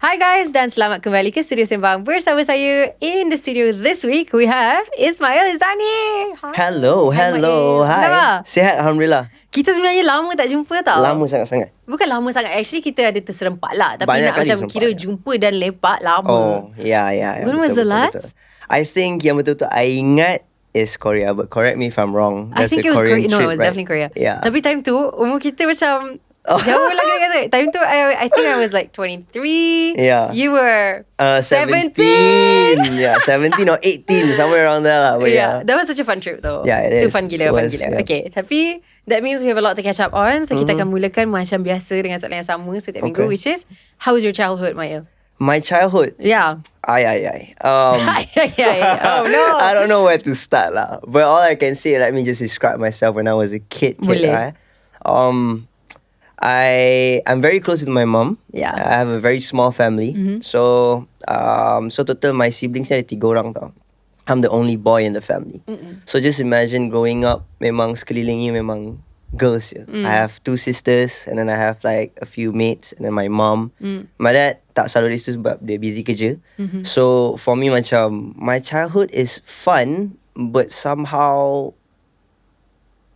Hi guys dan selamat kembali ke Studio Sembang. Bersama saya in the studio this week we have Ismail Izzani. Hello. Hi. Sihat Alhamdulillah. Kita sebenarnya lama tak jumpa tau. Lama sangat-sangat. Bukan lama sangat. Actually kita ada terserempak lah. Tapi Banyak nak kali macam serempak, kira jumpa dan lepak lama. Oh, ya. When was the last? Betul. I think yang betul-betul I ingat is Korea, but correct me if I'm wrong. I think it was Korea. No, it was definitely Korea. Yeah. Tapi time tu umur kita macam jauh lagi dengan saya. Time tu I think I was like 23. Yeah. You were 17. Yeah, 17 or 18, somewhere around there lah. Yeah. That was such a fun trip though. Yeah, it Itu is. fun gila. Yeah. Okay, tapi that means we have a lot to catch up on. So kita akan mulakan macam biasa dengan soalan yang sama setiap minggu, which is, how was your childhood, Mail? My childhood? Yeah. Ay. Oh no. I don't know where to start lah. But all I can say, let me just describe myself when I was a kid. Boleh. I'm very close with my mom. Yeah. I have a very small family. So total my siblings ada 3 orang tau. I'm the only boy in the family. So just imagine growing up, memang sekeliling you memang girls je. I have 2 sisters and then I have like a few mates and then my mom. My dad tak selalu di situ sebab dia busy kerja. So for me macam my childhood is fun, but somehow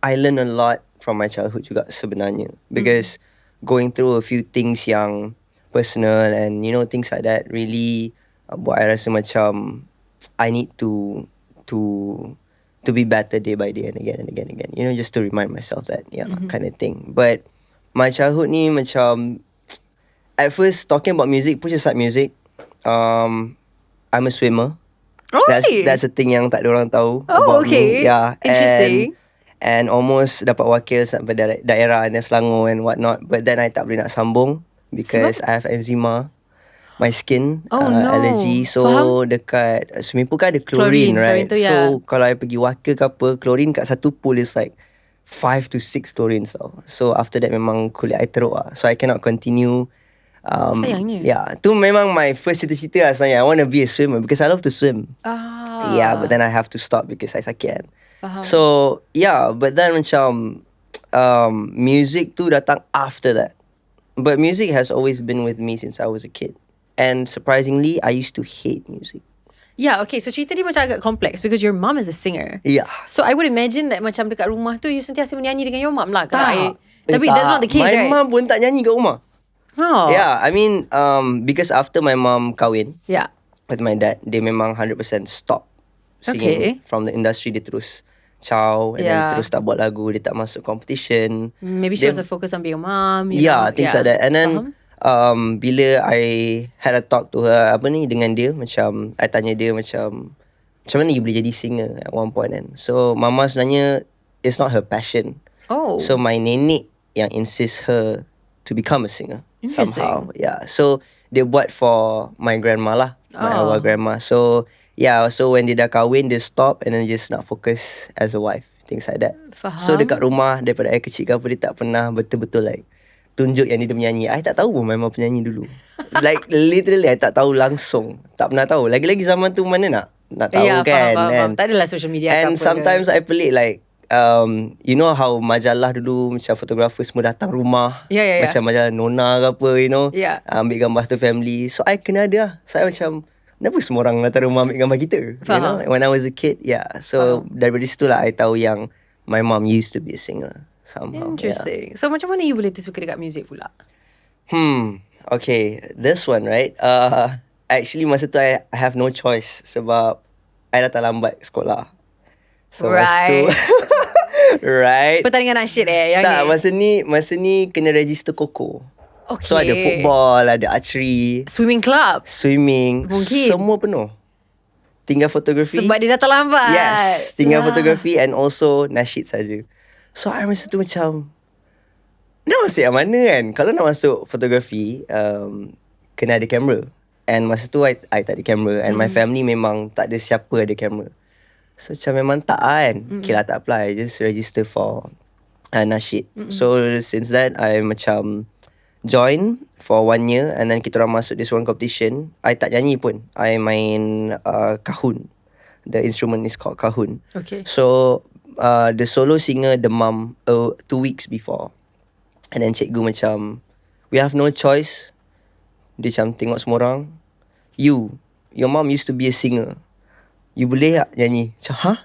I learn a lot from my childhood juga sebenarnya, because going through a few things yang personal and you know things like that really buat I rasa macam I need to be better day by day and again, you know, just to remind myself that kind of thing. But my childhood ni macam, at first talking about music pun just like music. I'm a swimmer. Oh, really? That's a thing yang tak ada orang tahu Oh, about okay. me. Yeah. Interesting. And almost dapat wakil sampai daerah dan Selangor and whatnot. But then I tak boleh nak sambung because I have eczema. My skin allergy. So dekat swimming pool kan ada chlorine, right? Chlorine tu, so kalau I pergi wakil ke apa, chlorine kat satu pool is like 5 to 6 chlorine tau. So after that memang kulit I teruk lah. So I cannot continue. Sayangnya. Yeah, tu memang my first cita-cita lah sebenarnya. I want to be a swimmer because I love to swim. Yeah, but then I have to stop because I sakit kan. So yeah, but then macam music tu datang after that. But music has always been with me since I was a kid. And surprisingly, I used to hate music. Yeah, okay. So cerita ni macam agak complex because your mom is a singer. Yeah. So I would imagine that macam dekat rumah tu you sentiasa menyanyi dengan your mom lah. Tak. Tapi that's not the case, my right? mom pun tak nyanyi kat rumah. Oh. Yeah, I mean, because after my mom kahwin with my dad, they memang 100% stop singing from the industry. Dia terus and then terus tak buat lagu, dia tak masuk competition. Maybe she was a focus on being a mom. Things like that. And then bila I had a talk to her dengan dia, macam I tanya dia macam mana you boleh jadi singer at one point kan. So mama sebenarnya it's not her passion. So my nenek yang insist her to become a singer somehow. Yeah. So dia buat for my grandma lah, my our grandma. So so when dia dah kahwin, dia stop and then just nak fokus as a wife, things like that. Faham. So dekat rumah daripada I kecil ke apa, dia tak pernah betul-betul like tunjuk yang dia menyanyi. I tak tahu pun memang penyanyi dulu. Like literally I tak tahu langsung. Tak pernah tahu. Lagi-lagi zaman tu mana nak tahu kan. Faham. Tak adalah social media and sometimes I pelik like you know how majalah dulu macam fotografer semua datang rumah. Macam majalah Nona ke apa, you know. Ambil gambar satu family. So I kena ada. So I macam, kenapa semua orang datang rumah ambil gambar kita? You know, when I was a kid. So daripada situ lah I tahu yang my mom used to be a singer somehow. Interesting. So macam mana you boleh tersuka dekat music pula? Okay, this one, right? Actually masa tu I have no choice sebab I datang lambat sekolah. So masa tu right. Pertandingan nasyid yang tak, ni. masa ni kena register koko. Okay. So ada football, ada archery, swimming club, mungkin semua penuh. Tinggal fotografi. Sebab dia datang lambat. Yes, tinggal fotografi and also nasyid saja. So I masa tu macam nak masuk yang mana kan. Kalau nak masuk fotografi, kena ada kamera. And masa tu I tak ada kamera. And my family memang tak ada siapa ada kamera. So macam memang tak kan. Okay lah, tak apply, just register for nasyid. So since that I macam join for 1 year. And then kita orang masuk this one competition. I tak nyanyi pun. I main kahun. The instrument is called kahun. Okay. So the solo singer demam 2 weeks before. And then cikgu macam, we have no choice dia macam tengok semua orang, your mom used to be a singer, you boleh tak nyanyi? Macam, huh?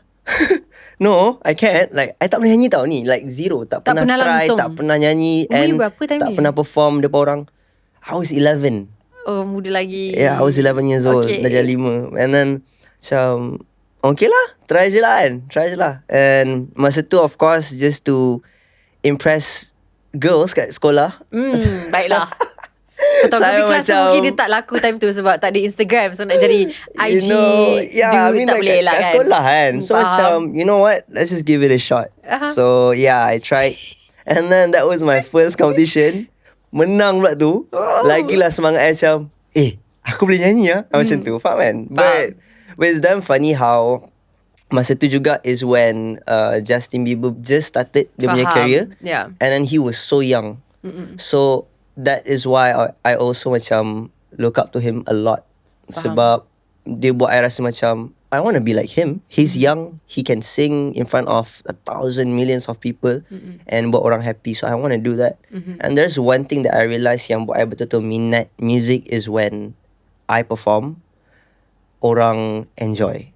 No, I can't. Like, I tak pernah nyanyi tau ni. Like, zero. Tak pernah try, langsung. tak pernah nyanyi. Umur And berapa time tak ni? pernah perform depan orang. I was 11. Oh, muda lagi. Yeah, I was 11 years old. Okay. Dah jadi 5. And then, macam, okay lah. Try je lah. And masa tu, of course, just to impress girls kat sekolah. Baiklah. Kau tahu, Saya kopi kelas tu macam- mungkin dia tak laku time tu sebab tak ada Instagram. So nak jadi IG yeah, I mean, tak like, boleh lah kat kan. sekolah kan. So Faham. macam, you know what? Let's just give it a shot. So yeah, I tried. And then that was my first competition. Menang pula tu. Lagilah semangat I macam, aku boleh nyanyi lah. Macam tu, faham kan? But it's damn funny how masa tu juga is when Justin Bieber just started dia punya Faham. career. Yeah. And then he was so young. So that is why I also macam look up to him a lot. Sebab dia buat I rasa macam I want to be like him. He's young, he can sing in front of 1,000 millions of people and buat orang happy. So I want to do that. And there's one thing that I realised yang buat I betul-betul minat music is when I perform, orang enjoy.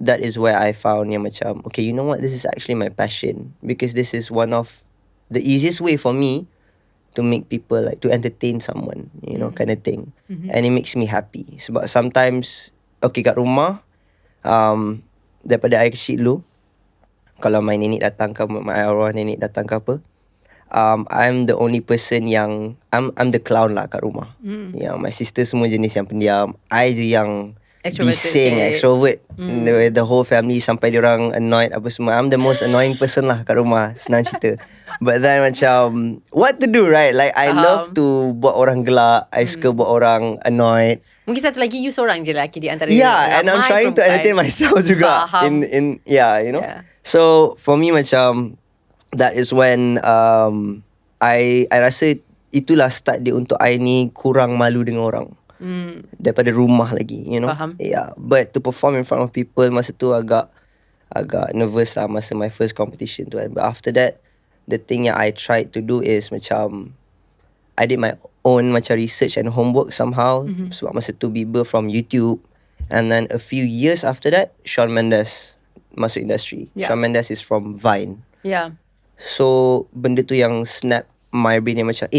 That is where I found yang macam, okay, you know what, this is actually my passion. Because this is one of the easiest way for me to make people, like, to entertain someone, you know, kind of thing. And it makes me happy. Sebab sometimes, okay, kat rumah, daripada I kecil dulu, kalau my nenek datang ke, my arwah nenek datang ke apa, I'm the only person yang, I'm the clown lah kat rumah. Yang my sister semua jenis yang pendiam. I je yang bising, extrovert. The whole family sampai diorang annoyed apa semua. I'm the most annoying person lah kat rumah, senang cerita. But then macam, what to do, right? Like, I love to buat orang gelak. I suka buat orang annoyed. Mungkin satu lagi you seorang je lelaki di antara Yeah, and I'm trying to entertain myself juga. Faham. In yeah, you know. Yeah. So for me macam, that is when I rasa itulah start dia untuk I ni kurang malu dengan orang. Daripada rumah lagi, you know. Faham. Yeah, but to perform in front of people masa tu agak nervous lah masa my first competition tu kan. But after that, the thing yang I tried to do is macam I did my own macam research and homework somehow. Sebab masa tu Bieber from YouTube. And then a few years after that, Shawn Mendes masuk industri. Yeah. Shawn Mendes is from Vine. Yeah. So benda tu yang snap my brain yang macam,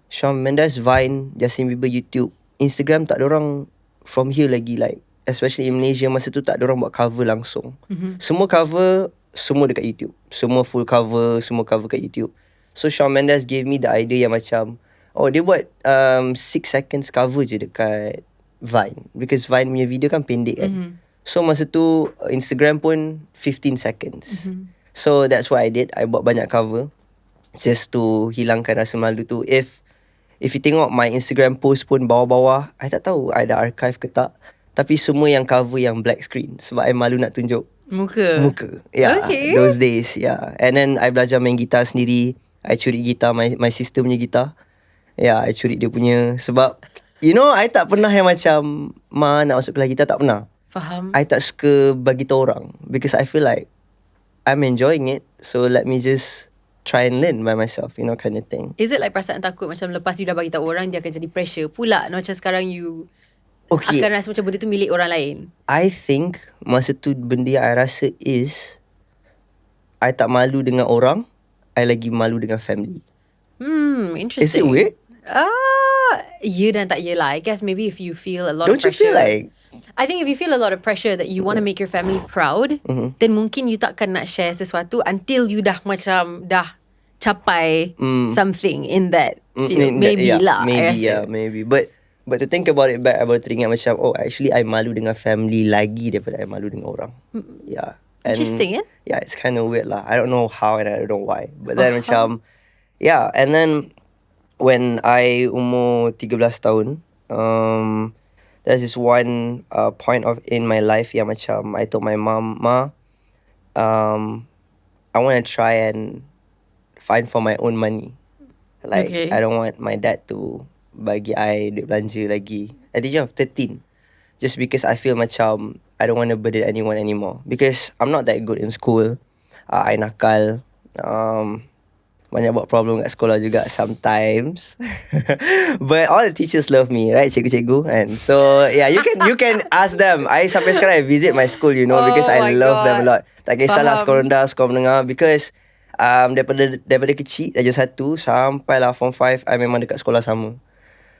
Shawn Mendes, Vine, Justin Bieber, YouTube, Instagram tak ada orang from here lagi, like especially in Malaysia masa tu tak ada orang buat cover langsung. Semua cover, semua dekat YouTube. Semua full cover, semua cover kat YouTube. So Shawn Mendes gave me the idea yang macam, dia buat 6 seconds cover je dekat Vine. Because Vine punya video kan pendek kan. So masa tu Instagram pun 15 seconds. So that's what I did. I buat banyak cover just to hilangkan rasa malu tu. If you tengok my Instagram post pun bawah-bawah, I tak tahu I ada archive ke tak, tapi semua yang cover yang black screen. Sebab I malu nak tunjuk muka. Yeah, Okay. those days. Yeah. And then I belajar main gitar sendiri. I curi gitar my sister punya gitar. Yeah, I curi dia punya. Sebab you know, I tak pernah yang macam nak masuk kelas gitar, tak pernah. Faham. I tak suka bagi tahu orang because I feel like I'm enjoying it, so let me just try and learn by myself, you know, kind of thing. Is it like perasaan takut macam lepas you dah bagi tahu orang, dia akan jadi pressure pula? Macam sekarang you akan rasa macam benda tu milik orang lain? I think masa tu benda yang I rasa is I tak malu dengan orang, I lagi malu dengan family. Interesting. Is it weird? Ya dan tak ya lah. I guess maybe if you feel a lot Don't of you pressure. feel like I think if you feel a lot of pressure that you want to make your family proud, then mungkin you takkan nak share sesuatu until you dah macam dah capai something in that field. Maybe lah. Maybe. But to think about it back, I baru teringat macam, actually I malu dengan family lagi daripada I malu dengan orang. Yeah. And Interesting, yeah, it's kind of weird lah. I don't know how and I don't know why. But then macam, yeah. And then when I umur 13 tahun, there's this one point in my life yang macam I told my mom, I want to try and find for my own money. Like, I don't want my dad to bagi I duit belanja lagi at the age of 13. Just because I feel macam I don't want to burden anyone anymore. Because I'm not that good in school. I nakal. banyak buat problem kat sekolah juga sometimes. But all the teachers love me, right, cikgu-cikgu. And so yeah, you can ask them. I sampai sekarang I visit my school, because I love them a lot. Tak kisahlah sekolah rendah, sekolah menengah, because daripada kecil darjah 1 sampailah form 5 I memang dekat sekolah sama.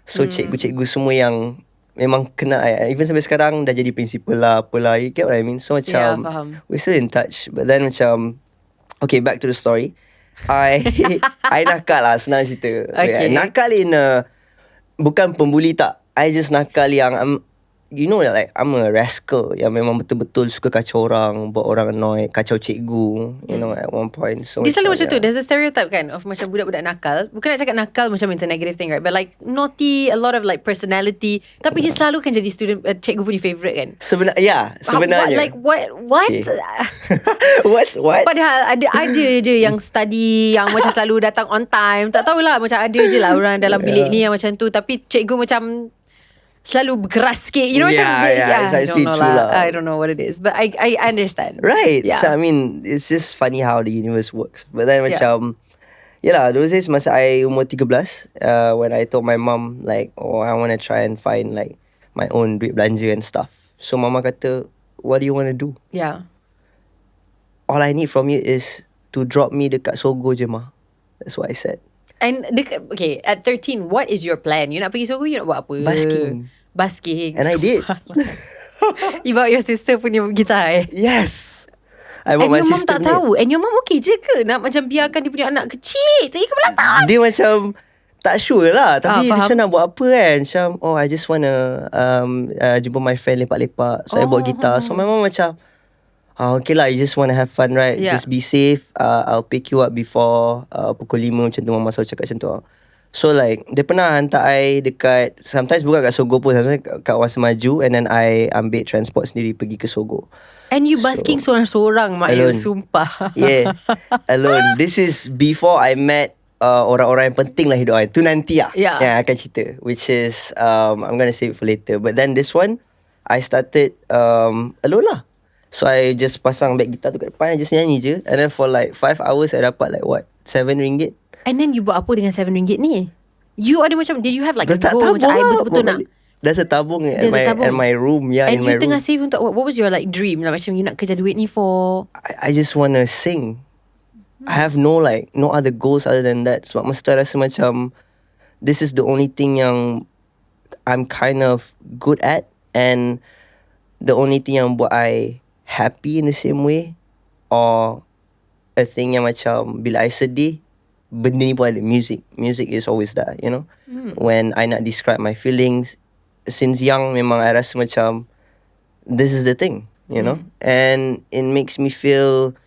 So cikgu-cikgu semua yang memang kena I, even sampai sekarang dah jadi principal lah, apalah, you get what I mean? So macam we're still in touch. But then macam, okay, back to the story. I nakal lah, senang cerita. Okay. Nakal bukan pembuli tak. I just nakal yang like I'm a rascal yang memang betul-betul suka kacau orang, buat orang annoyed, kacau cikgu, at one point. So dia selalu macam tu. There's a stereotype kan of macam budak-budak nakal. Bukan nak cakap nakal macam it's a negative thing, right? But like naughty, a lot of like personality. Tapi dia selalu kan jadi cikgu punya favourite kan? Sebenarnya. Like what? What? Padahal ada je yang study, yang macam selalu datang on time. Tak tahulah, macam ada je lah orang dalam bilik ni yang macam tu. Tapi cikgu macam selalu berkeras sikit, macam it's actually true lah. I don't know what it is, but I understand, right? So I mean, it's just funny how the universe works. But then macam those days masa I umur 13, when I told my mom like, I want to try and find like my own duit belanja and stuff. So mama kata, what do you want to do? All I need from you is to drop me dekat Sogo je mah. That's what I said. And okay, at 13, what is your plan? You nak pergi Sogo, you nak buat apa? Basking. And I did. You bawa your sister punya gitar Yes. I bawa my sister. And your mom tak tahu. And your mom okay je ke nak macam biarkan dia punya anak kecil 13 tahun? Dia macam tak sure lah. Tapi dia macam nak buat apa kan. Macam I just wanna jumpa my friend lepak-lepak. So I bawa gitar. So my mom macam, okay lah, you just want to have fun, right? Just be safe. I'll pick you up before pukul 5 macam tu. Mama selalu cakap macam tu. So like, dia pernah hantar I dekat, sometimes bukan kat Sogo pun, sometimes kat Wan Semaju. And then I ambil transport sendiri pergi ke Sogo. And you basking sorang-sorang, mak you, sumpah. Yeah, alone. This is before I met orang-orang yang penting lah hidup I. Tu nanti lah yang akan cerita. Which is, I'm gonna save it for later. But then this one, I started alone lah. So I just pasang beg gitar tu kat depan, I just nyanyi je. And then for like 5 hours, I dapat like what, RM7. And then you buat apa dengan RM7 ni? You ada macam, did you have like a goal macam I betul-betul nak? There's a tabung in my room. Yeah, and in my room. And you tengah save untuk what was your like dream? Like, macam you nak kerja duit ni for? I just want to sing. I have no other goals other than that. Sebab mesti rasa macam this is the only thing yang I'm kind of good at. And the only thing yang buat I happy in the same way. Or a thing yang macam bila I sedih, benda ni pun ada. Music is always that, When I nak describe my feelings, since young memang I rasa macam this is the thing, And it makes me feel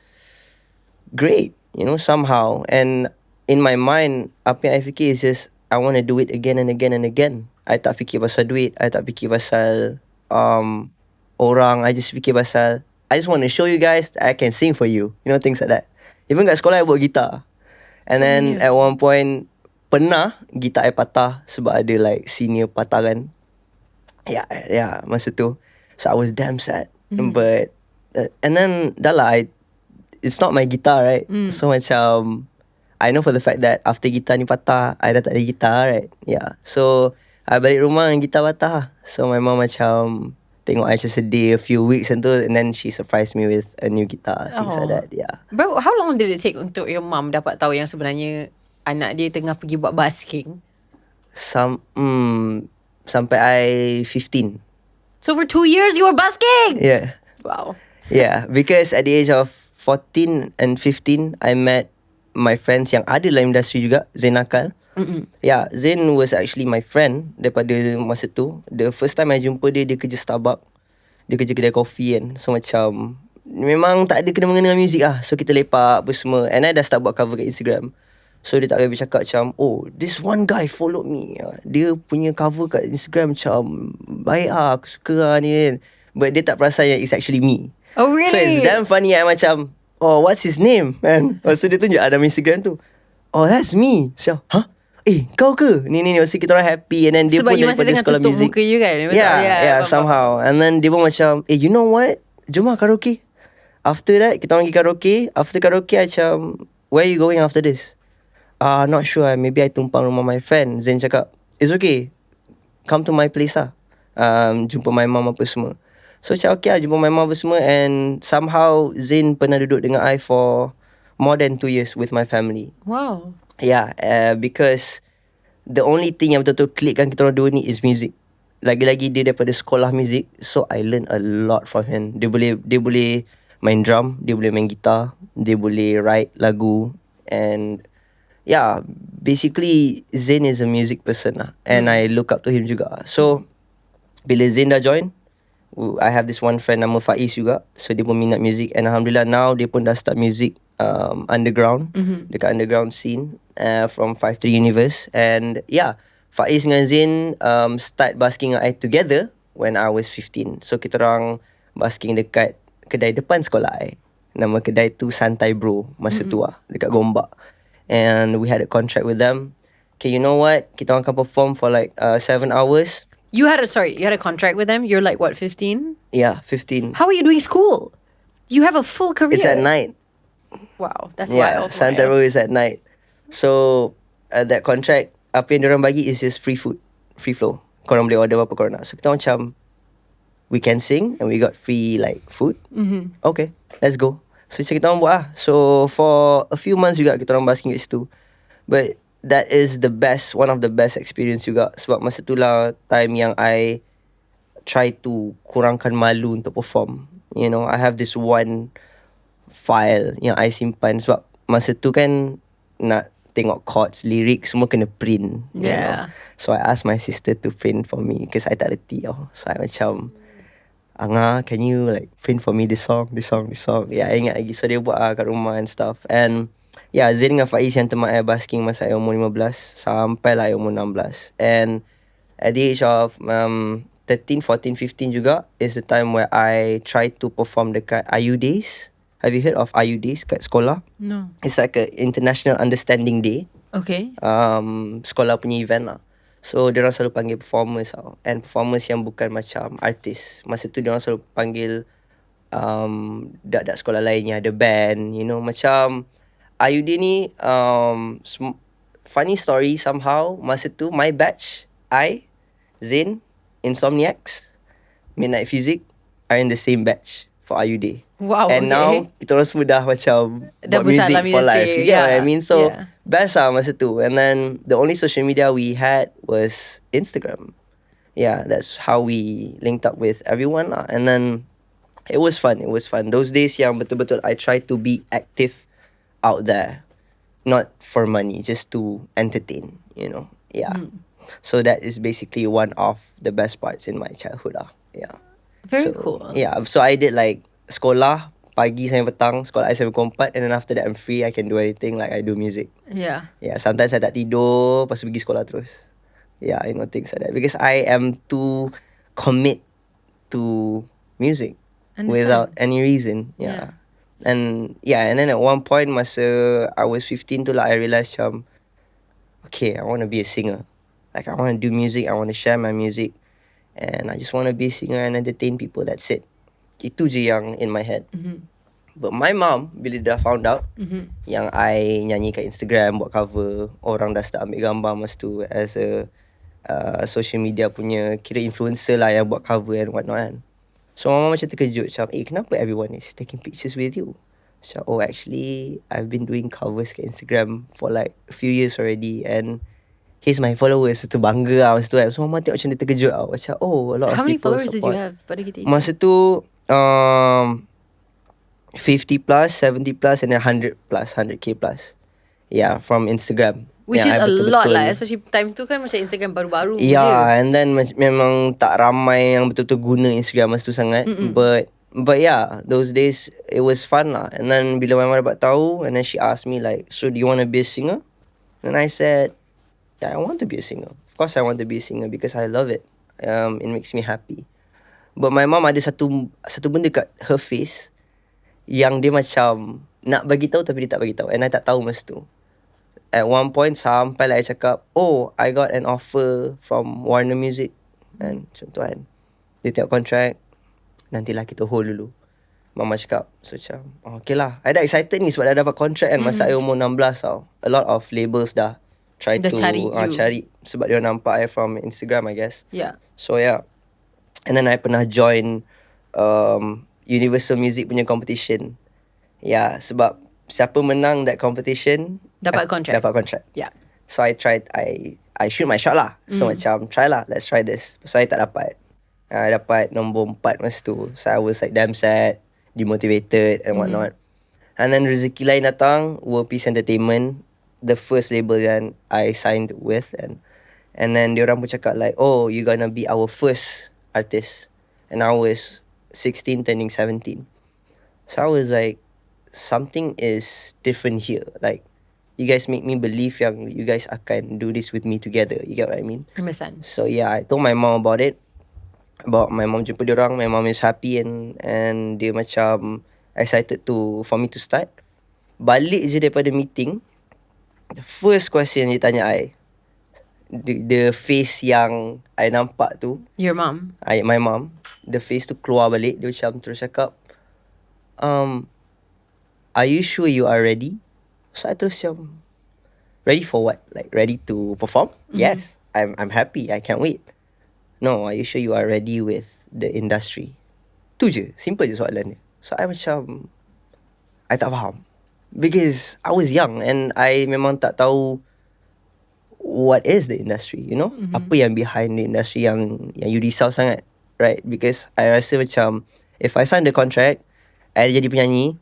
great, somehow. And in my mind, apa yang I fikir is just I want to do it again and again and again. I tak fikir pasal duit, I tak fikir pasal orang. I just fikir pasal I just want to show you guys that I can sing for you, things like that. Even kat sekolah I bawa gitar. And then at one point, pernah gitar I patah sebab ada like senior patah kan. Yeah, masa tu. So I was damn sad. But and then dah lah, it's not my guitar, right? So macam I know for the fact that after gitar ni patah, I dah tak ada gitar, right? Yeah. So I balik rumah dengan gitar patah. So my mom macam tengok I macam sedih a few weeks and then she surprised me with a new guitar, things like that. Yeah. But how long did it take untuk your mom dapat tahu yang sebenarnya anak dia tengah pergi buat basking? Sampai I 15. So for 2 years you were basking? Yeah. Wow. Yeah, because at the age of 14 and 15, I met my friends yang ada dalam industri juga, Zain Akal. Yeah, Zain was actually my friend daripada masa tu. The first time I jumpa dia kerja Starbucks. Dia kerja kedai kopi kan. So macam memang tak ada kena-mengena dengan muzik lah. So kita lepak apa semua. And I dah start buat cover kat Instagram. So dia tak payah bercakap macam, this one guy followed me. Dia punya cover kat Instagram macam baik lah, aku suka lah ni. But dia tak perasan yang it's actually me. Oh really? So it's damn funny. I macam, what's his name? Man. So dia tunjuk ada Instagram tu. That's me. So, kau ke? Ni. So kita orang happy. And then dia sebab pun daripada sekolah muzik. Sebab you masih tengah tutup muka you kan? Yeah, somehow. And then dia pun macam, you know what? Jom lah karaoke. After that, kita orang pergi karaoke. After karaoke, macam, where are you going after this? Not sure, maybe I tumpang rumah my friend. Zain cakap, it's okay, come to my place lah. Jumpa my mom apa semua. So cakap okay lah, jumpa my mom apa semua. And somehow Zain pernah duduk dengan I for more than 2 years with my family. Wow. Yeah, because the only thing yang betul-betul klikkan kita orang dua ni is music. Lagi-lagi dia daripada sekolah music, so I learn a lot from him. Dia boleh main drum, dia boleh main gitar, dia boleh write lagu. And yeah, basically Zain is a music person lah, and I look up to him juga. So bila Zain dah join, I have this one friend nama Faiz juga. So dia pun minat music, and Alhamdulillah now dia pun dah start music underground, dekat underground scene from 53 Universe. And yeah, Faiz dengan Zain start busking dengan I together when I was 15. So kita orang busking dekat kedai depan sekolah I. Nama kedai tu Santai Bro masa tu lah, dekat Gombak. And we had a contract with them. Okay, you know what? Kita orang akan perform for like 7 hours. You had a contract with them? You're like what, 15? Yeah, 15. How are you doing school? You have a full career. It's at night. Wow, that's Yeah, wild. Santai Bro is at night. So that contract, apa yang diorang bagi is just free food, free flow. Korang boleh order apa korang nak. So kita macam, we can sing and we got free like food. Okay, let's go. So kita orang buat lah. So for a few months juga kita orang basking kat situ. But that is the best, one of the best experience juga. Sebab masa tu lah time yang I try to kurangkan malu untuk perform. You know, I have this one file yang I simpan. Sebab masa tu kan nak tengok chords, lyrics semua kena print. You know? So I asked my sister to print for me because I tak reti tau. So I macam, Angah, can you like print for me this song? Yeah, I ingat lagi. So dia buat kat rumah and stuff. And yeah, Zain dengan Faiz yang teman I basking masa I umur 15 sampai lah I umur 16. And at the age of 13, 14, 15 juga is the time where I try to perform dekat IU Days. Have you heard of IU Days kat sekolah? No. It's like a International Understanding Day. Okay. Sekolah punya event lah. So diorang selalu panggil performers tau. And performers yang bukan macam artis. Masa tu diorang selalu panggil dak sekolah lainnya ada band, you know, macam IUD ni funny story somehow. Masa tu my batch, I, Zain, Insomniacs, Midnight Physics are in the same batch for IUD. Wow. And now kita orang semua dah macam dah buat music for industri. life. You get what I mean? So best lah masa tu. And then the only social media we had was Instagram. Yeah, that's how we linked up with everyone lah. And then it was fun. Those days yang betul-betul I try to be active out there. Not for money, just to entertain, you know. Yeah. So that is basically one of the best parts in my childhood lah. Yeah. Very cool. Yeah, so I did like sekolah pagi sampai petang, sekolah I sampai pukul 4, and then after that I'm free, I can do anything, like I do music. Yeah. Yeah, sometimes I tak tidur, lepas tu pergi sekolah terus. Yeah, you know, things like that. Because I am too commit to music without any reason. Yeah. And then at one point masa I was 15 tu lah, I realised macam, okay, I want to be a singer. Like I want to do music, I want to share my music. And I just want to be a singer and entertain people, that's it. Itu je yang in my head. But my mom, bila dah found out yang I nyanyi kat Instagram, buat cover, orang dah start ambil gambar masa tu as a social media punya kira influencer lah yang buat cover and whatnot kan. So mama macam terkejut macam, kenapa everyone is taking pictures with you? So actually I've been doing covers kat Instagram for like a few years already, and here's my followers. Tu bangga lah masa tu kan. So mama tengok macam dia terkejut tau. Macam a lot How of people support. many followers did you have pada kita? Masa tu 50 plus, 70 plus, and then 100 plus, 100k plus. Yeah, from Instagram. Which is a lot lah, especially time tu kan macam Instagram baru-baru. Yeah, and then memang tak ramai yang betul-betul guna Instagram masa tu sangat. But yeah, those days it was fun lah. And then bila my mom dapat tahu, and then she asked me like, so do you want to be a singer? And I said, yeah, I want to be a singer. Of course I want to be a singer because I love it. It makes me happy. But my mom ada satu benda kat her face yang dia macam nak bagi tahu tapi dia tak bagi tahu, and I tak tahu masa tu. At one point sampai lah I cakap, I got an offer from Warner Music. And macam tu kan, dia tengok contract, nantilah kita hold dulu. Mama cakap, so macam, okay lah. I dah excited ni sebab dah dapat contract kan. Masa I umur 16 tau. A lot of labels dah try Dah to cari you. sebab dia nampak I from Instagram, I guess. Yeah. So yeah. And then I pernah join Universal Music punya competition. Yeah, sebab siapa menang that competition Dapat contract. Dapat contract. Yeah. So I tried, I shoot my shot lah. So macam, try lah, let's try this. So I tak dapat. I dapat nombor 4 masa tu. So I was like damn sad, demotivated and whatnot. And then rezeki lain datang, World Peace Entertainment, the first label yang I signed with. And then diorang pun cakap like, oh, you're gonna be our first artist. And I was 16 turning 17. So I was like, something is different here. Like, you guys make me believe yang you guys akan do this with me together. You get what I mean? I understand. So yeah, I told my mom about it. About my mom jumpa diorang. My mom is happy and dia macam excited for me to start. Balik je daripada meeting, the first question dia tanya I, the face yang I nampak tu, Your mom? My mom, the face tu keluar balik. Dia macam terus cakap, are you sure you are ready? So I terus macam, ready for what? Like ready to perform? Yes, I'm happy, I can't wait. No, are you sure you are ready with the industry? Tu je, simple je soalan dia. So I macam, I tak faham. Because I was young and I memang tak tahu what is the industry, you know? Apa yang behind the industry yang you risau sangat, right? Because I rasa macam, if I sign the contract, I jadi penyanyi,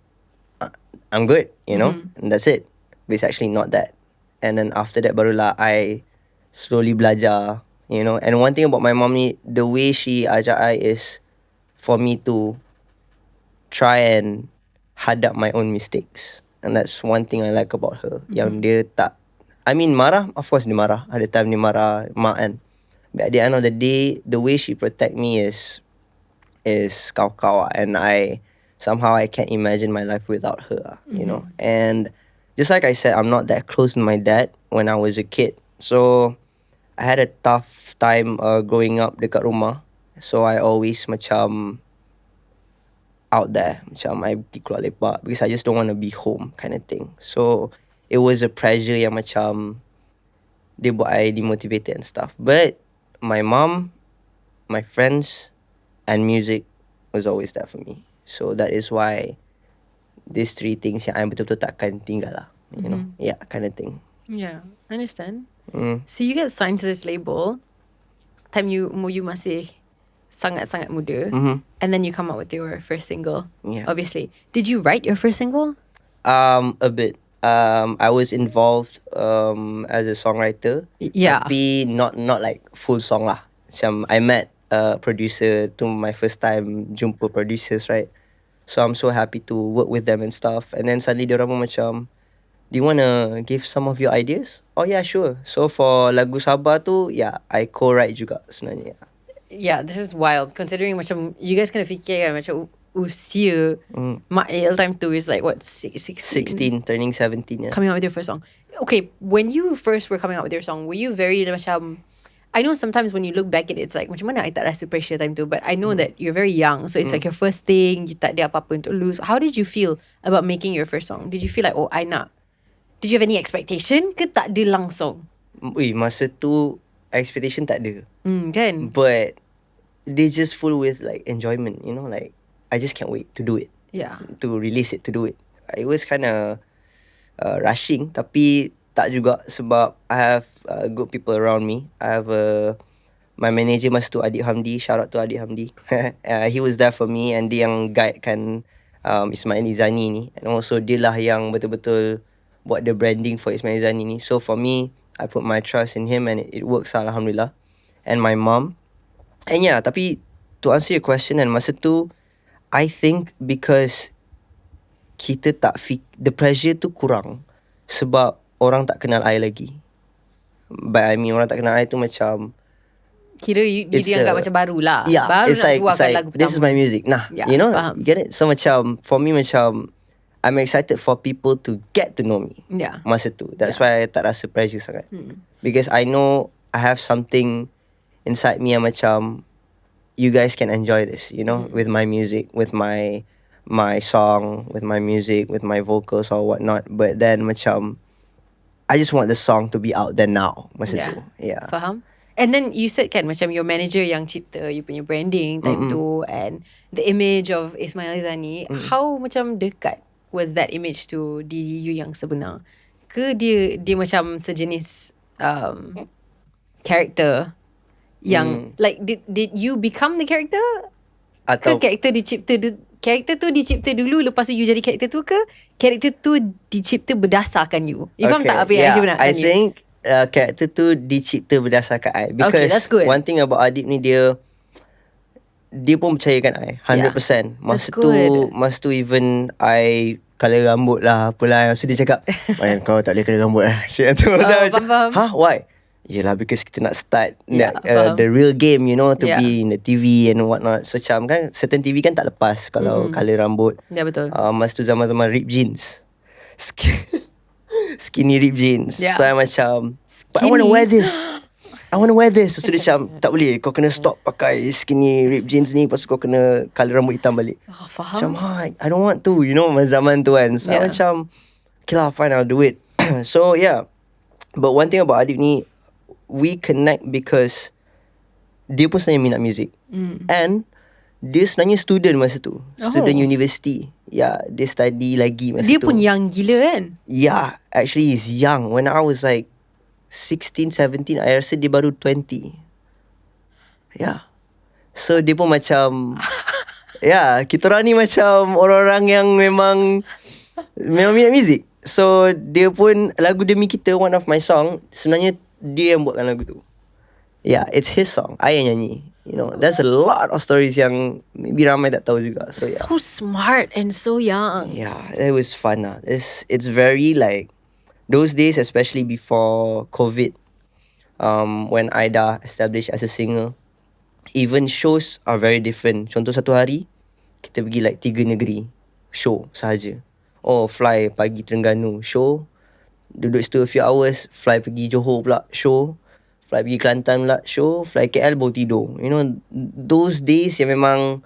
I'm good, you know? And that's it. But it's actually not that. And then after that, barulah I slowly belajar, you know? And one thing about my mom ni, the way she ajak I is for me to try and hadap my own mistakes. And that's one thing I like about her. Yang dia tak, I mean marah, of course dia marah. Ada time dia marah, mak kan. But at the end of the day, the way she protect me is kau-kau. And somehow I can't imagine my life without her, you know. And just like I said, I'm not that close to my dad when I was a kid. So I had a tough time growing up dekat rumah. So I always macam out there. Macam I pergi keluar lepak because I just don't want to be home kind of thing. So it was a pressure yang macam dia buat I demotivated and stuff. But my mom, my friends and music was always there for me. So that is why these three things yang I betul-betul takkan tinggal lah. You know? Yeah, kind of thing. Yeah, I understand. So you get signed to this label, time you masih sangat-sangat muda, and then you come out with your first single, obviously. Did you write your first single? A bit. I was involved as a songwriter. Yeah. Tapi not like full song lah. Macam I met a producer to my first time jumpa producers, right? So I'm so happy to work with them and stuff. And then suddenly diorang pun macam, do you want to give some of your ideas? Oh yeah, sure. So for lagu Sabah tu, yeah, I co-write juga sebenarnya. Yeah, this is wild. Considering macam, you guys kena fikir kan, macam usia Mak El time tu is like what, 16? 16, turning 17, yeah. Coming out with your first song. Okay, when you first were coming out with your song, were you very macam, I know sometimes when you look back at it, it's like, macam mana I tak rasa pressure time tu, but I know that you're very young, so it's like your first thing, you tak ada apa-apa untuk lose. How did you feel about making your first song? Did you feel like, oh, I nak? Did you have any expectation ke tak ada langsung? Masa tu, expectation tak ada. Kan? But they just full with like enjoyment, you know, like I just can't wait to do it. Yeah. To release it, to do it. It was kind of rushing, tapi tak juga sebab I have good people around me. I have my manager masa tu 𝙁𝙊𝙇𝙇, shout out to 𝙁𝙊𝙇𝙇. He was there for me and dia yang guidekan Ismail Izzani ni. And also dia lah yang betul-betul buat the branding for Ismail Izzani ni. So for me, I put my trust in him and it works, alhamdulillah. And my mom. And yeah, tapi to answer your question, and masa tu, I think because kita tak the pressure tu kurang sebab orang tak kenal I lagi. But I mean, orang tak kenal I tu macam, kira you dianggap macam baru lah. Yeah, baru it's like, lagu pertama. This is my music. Nah, yeah, you know, faham. You get it? So macam, for me macam, I'm excited for people to get to know me. Yeah. Masa tu. That's why I tak rasa pressure sangat. Because I know I have something inside me yang macam, you guys can enjoy this, you know, with my music, with my my song, with my music, with my vocals or whatnot. But then macam I just want the song to be out there now masa tu. Yeah. Faham. And then you said kan macam your manager yang cipta you punya branding time tu, and the image of Ismail Izzani, how macam dekat was that image to diri you yang sebenar? Ke dia macam sejenis character yang like did you become the character? Atau ke karakter tu dicipta dulu, lepas tu you jadi karakter tu, ke karakter tu dicipta berdasarkan you? You faham tak apa yang saya nak tanya? I think karakter tu dicipta berdasarkan I. Because that's good. one thing about Adib ni, dia pun percayakan I 100%. Masa tu even I colour rambut lah apalah. So dia cakap, "Man, kau tak boleh colour rambut lah." Macam tu. Macam, why? Yelah, because kita nak start the real game, you know, to be in the TV and whatnot. So macam kan, certain TV kan tak lepas kalau colour rambut. Ya, betul. Masa tu zaman-zaman ripped jeans, skinny ripped jeans. So I macam, but I want to wear this. So dia macam, tak boleh, kau kena stop pakai skinny ripped jeans ni, lepas tu kau kena colour rambut hitam balik. Faham. Macam, I don't want to, you know, masa zaman tu kan. So I macam, okay lah, fine, I'll do it. So yeah. But one thing about Adib ni, we connect because dia pun sebenarnya minat muzik. And dia sebenarnya student masa tu. Student university. Yeah, dia study lagi masa tu. Dia pun young gila kan? Yeah, actually he's young. When I was like 16, 17, I rasa dia baru 20. Yeah. So dia pun macam kita orang ni macam orang-orang yang memang minat muzik. So dia pun, lagu demi kita, one of my song, sebenarnya dia yang buatkan lagu tu. Yeah, it's his song. I yang nyanyi. You know, there's a lot of stories yang maybe ramai tak tahu juga. So yeah. So smart and so young. Yeah, it was fun lah. It's very like those days, especially before COVID, when I dah established as a singer, even shows are very different. Contoh satu hari kita pergi like 3 negeri show sahaja. Fly pagi Terengganu show, duduk situ a few hours, fly pergi Johor pula show, fly pergi Kelantan pula show, fly KL baru tidur. You know, those days yang memang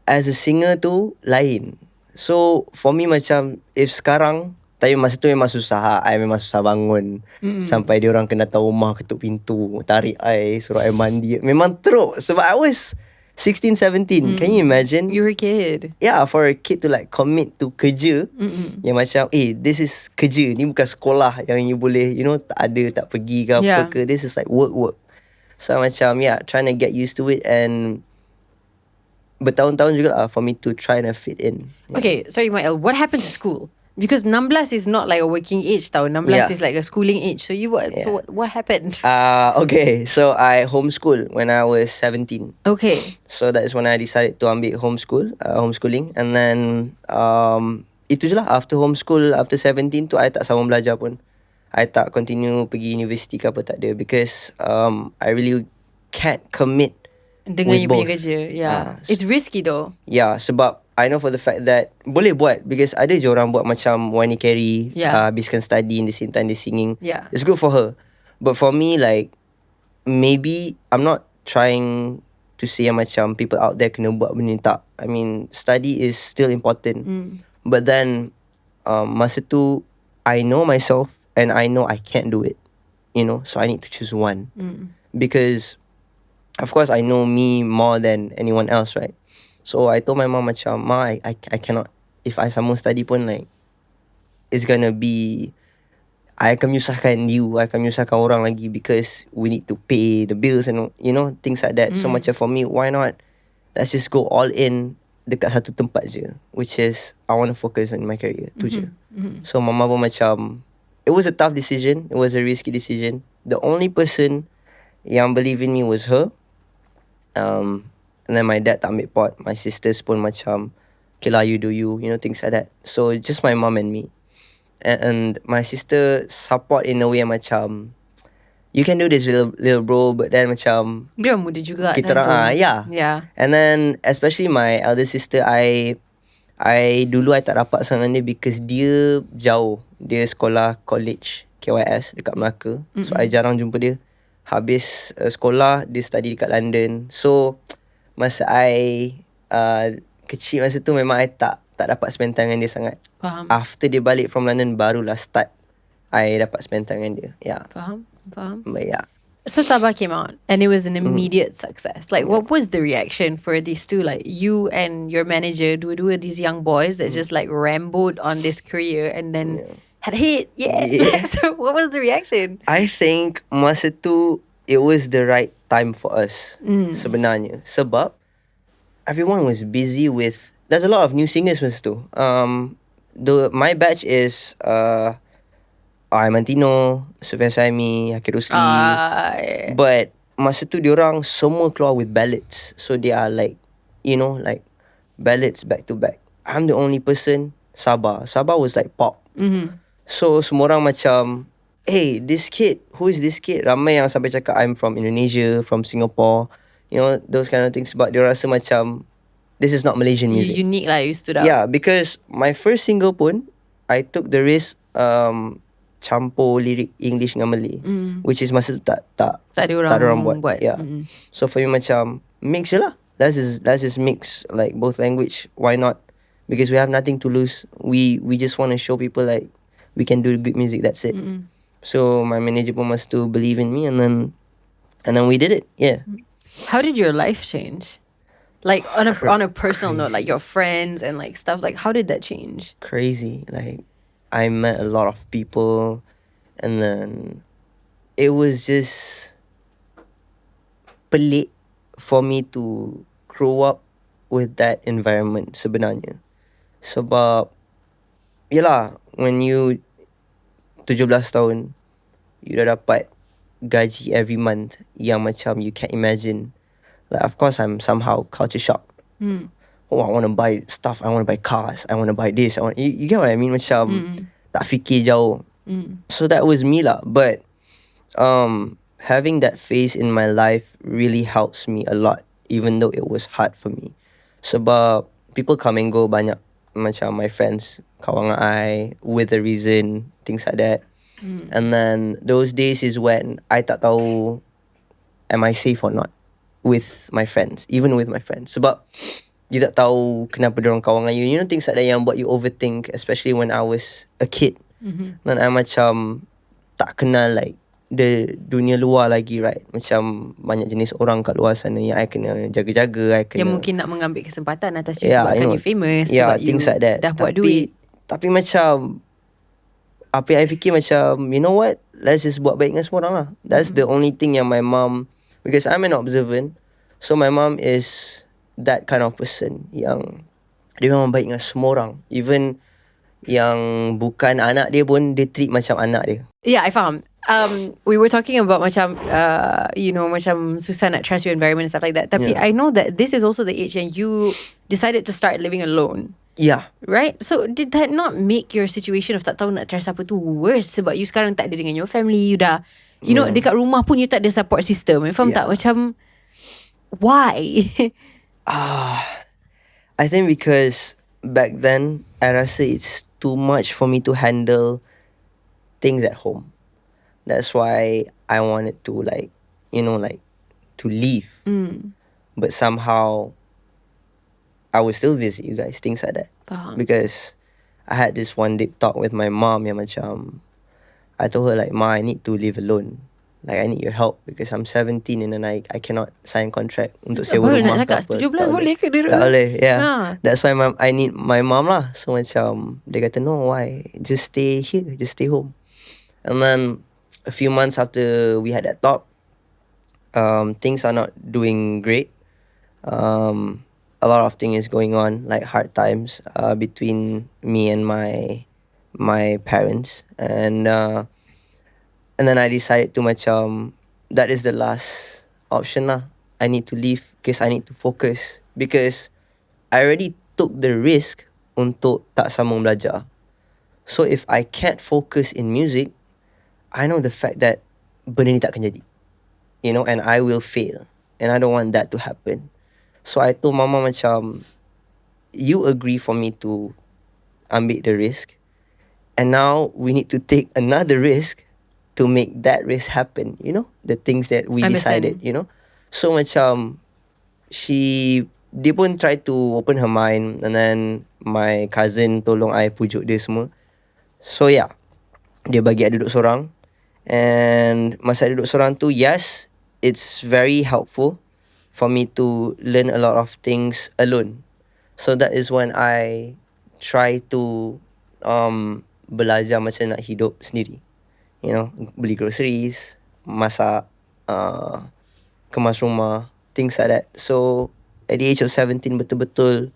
as a singer tu lain. So for me macam, if sekarang, tapi masa tu memang susah. I memang susah bangun. Sampai dia orang kena tahu rumah, ketuk pintu, tarik I, suruh I mandi. Memang teruk sebab I was 16, 17. Can you imagine? You were a kid. Yeah, for a kid to like commit to kerja yang macam, this is kerja, ni bukan sekolah yang you boleh, you know, tak pergi ke apa ke. This is like work. So macam trying to get used to it, and bertahun-tahun juga lah for me to try and fit in. Okay, sorry Mael, what happened to school? Because 16 is not like a working age tau. 16 is like a schooling age. So what happened? Okay, so I homeschool when I was 17. Okay. So that is when I decided to ambil homeschooling. And then itu je lah. After homeschool, after 17 tu, I tak sambung belajar pun. I tak continue pergi universiti ke apa, tak ada. Because I really can't commit dengan you punya both. kerja. It's risky though. Yeah, sebab I know for the fact that boleh buat, because ada je orang buat macam Wani Carey, habiskan study in the same time dia singing. It's good for her. But for me, like, maybe I'm not trying to say macam people out there kena buat benda ni, tak. I mean, study is still important. But then masa tu I know myself and I know I can't do it, you know, so I need to choose one. Because of course I know me more than anyone else, right? So I told my mom macam, Ma, I cannot. If I sambung study pun, like, it's gonna be, I akan menyusahkan you, I akan menyusahkan orang lagi, because we need to pay the bills and, you know, things like that. So macam for me, why not, let's just go all in dekat satu tempat je, which is I want to focus on my career. Tu je. So mama pun macam, it was a tough decision, it was a risky decision. The only person yang believe in me was her. And then my dad tak ambil pot. My sisters pun macam, okay lah, you do you, you know, things like that. So just my mom and me. And my sister support in a way macam, you can do this, little bro. But then macam, dia muda juga kita orang, yeah. And then especially my elder sister, I dulu I tak rapat sangat dia, because dia jauh. Dia sekolah college KYS dekat Melaka. So I jarang jumpa dia. Habis sekolah, dia study dekat London. So masa I kecil masa tu, memang I tak tak dapat spend time dengan dia sangat. Faham. After dia balik from London, barulah start I dapat spend time dengan dia. Yeah. Faham. But yeah. So Sabah came out and it was an immediate success. Like, what was the reaction for these two? Like, you and your manager, dua-dua these young boys that just like rambled on this career and then had a hit. Yeah. So what was the reaction? I think masa tu it was the right time for us sebenarnya. Sebab everyone was busy with, there's a lot of new singers masa tu. My batch is Mantino, Sufyan Saimi, Rousti. Yeah. But masa tu diorang semua keluar with ballads. So they are like, you know, like ballads back to back. I'm the only person Sabah. Sabah was like pop. So semua orang macam, hey, this kid, who is this kid? Ramai yang sampai cakap I'm from Indonesia, from Singapore. You know, those kind of things. But diorang rasa macam, this is not Malaysian music. Unique lah, you stood out. Yeah, because my first single pun, I took the risk campur lirik English dengan Malay, which is masa tu tak ada orang buat. Yeah. So for me macam mix je lah. Let's just mix like both language. Why not? Because we have nothing to lose. We just want to show people like we can do good music. That's it. So my manager pun masa tu believe in me, and then we did it. Yeah. How did your life change? Like on a personal note, like your friends and like stuff. Like how did that change? Crazy. Like I met a lot of people, and then it was just pelik for me to grow up with that environment sebenarnya. Sebab yelah, when you 17 tahun, you dah dapat gaji every month yang macam you can't imagine. Like of course I'm somehow culture shocked. Oh, I want to buy stuff, I want to buy cars, I want to buy this, you get what I mean? Macam tak fikir jauh. So that was me lah. But having that phase in my life really helps me a lot, even though it was hard for me. Sebab people come and go banyak. Macam my friends kawan dengan I with a reason, things like that. And then those days is when I tak tahu am I safe or not with my friends, even with my friends. Sebab you tak tahu kenapa diorang kawan dengan you. You know, things like that yang buat you overthink, especially when I was a kid. Dan I macam tak kenal like the dunia luar lagi, right? Macam banyak jenis orang kat luar sana yang I kena jaga-jaga, I kena, yang mungkin nak mengambil kesempatan atas you sebabkan you famous, sebab things you like that. dah buat duit. Tapi macam apa yang I fikir macam, you know what, let's just buat baik dengan semua orang lah. That's the only thing yang my mom, because I'm an observant, so my mom is that kind of person yang dia memang baik dengan semua orang. Even yang bukan anak dia pun dia treat macam anak dia. Yeah, I faham. We were talking about macam you know, macam susah nak trust your environment and stuff like that. Tapi I know that this is also the age yang you decided to start living alone. Yeah. Right? So did that not make your situation of tak tahu nak trust apa tu worse? Sebab you sekarang tak ada dengan your family, you dah, you know, dekat rumah pun you tak ada support system. You faham tak? Macam why? I think because back then I rasa it's too much for me to handle things at home. That's why I wanted to like, you know, like to leave. But somehow I was still visit you guys, things like that. Because I had this one deep talk with my mom yang macam, I told her like, Ma, I need to live alone. Like I need your help because I'm 17 and then I cannot sign contract untuk sewa rumah. Nak cakap 17 boleh ke dia? Tak boleh, yeah. That's why I need my mom lah. So macam, dia kata, no, why? Just stay here, just stay home. And then a few months after we had that talk, things are not doing great. A lot of things is going on, like hard times between me and my parents, and then I decided to macam, that is the last option lah. I need to leave because I need to focus, because I already took the risk untuk tak sambung belajar. So if I can't focus in music, I know the fact that benda ni tak akan jadi, you know, and I will fail, and I don't want that to happen. So I told mama macam, you agree for me to ambil the risk, and now we need to take another risk to make that risk happen, you know, the things that we decided, you know. So macam, she dia pun try to open her mind, and then my cousin tolong I pujuk dia semua. So yeah, dia bagi I duduk sorang. And masa I duduk sorang tu, yes, it's very helpful for me to learn a lot of things alone. So that is when I try to belajar macam nak hidup sendiri. You know, beli groceries, masak, kemas rumah, things like that. So at the age of 17, betul-betul,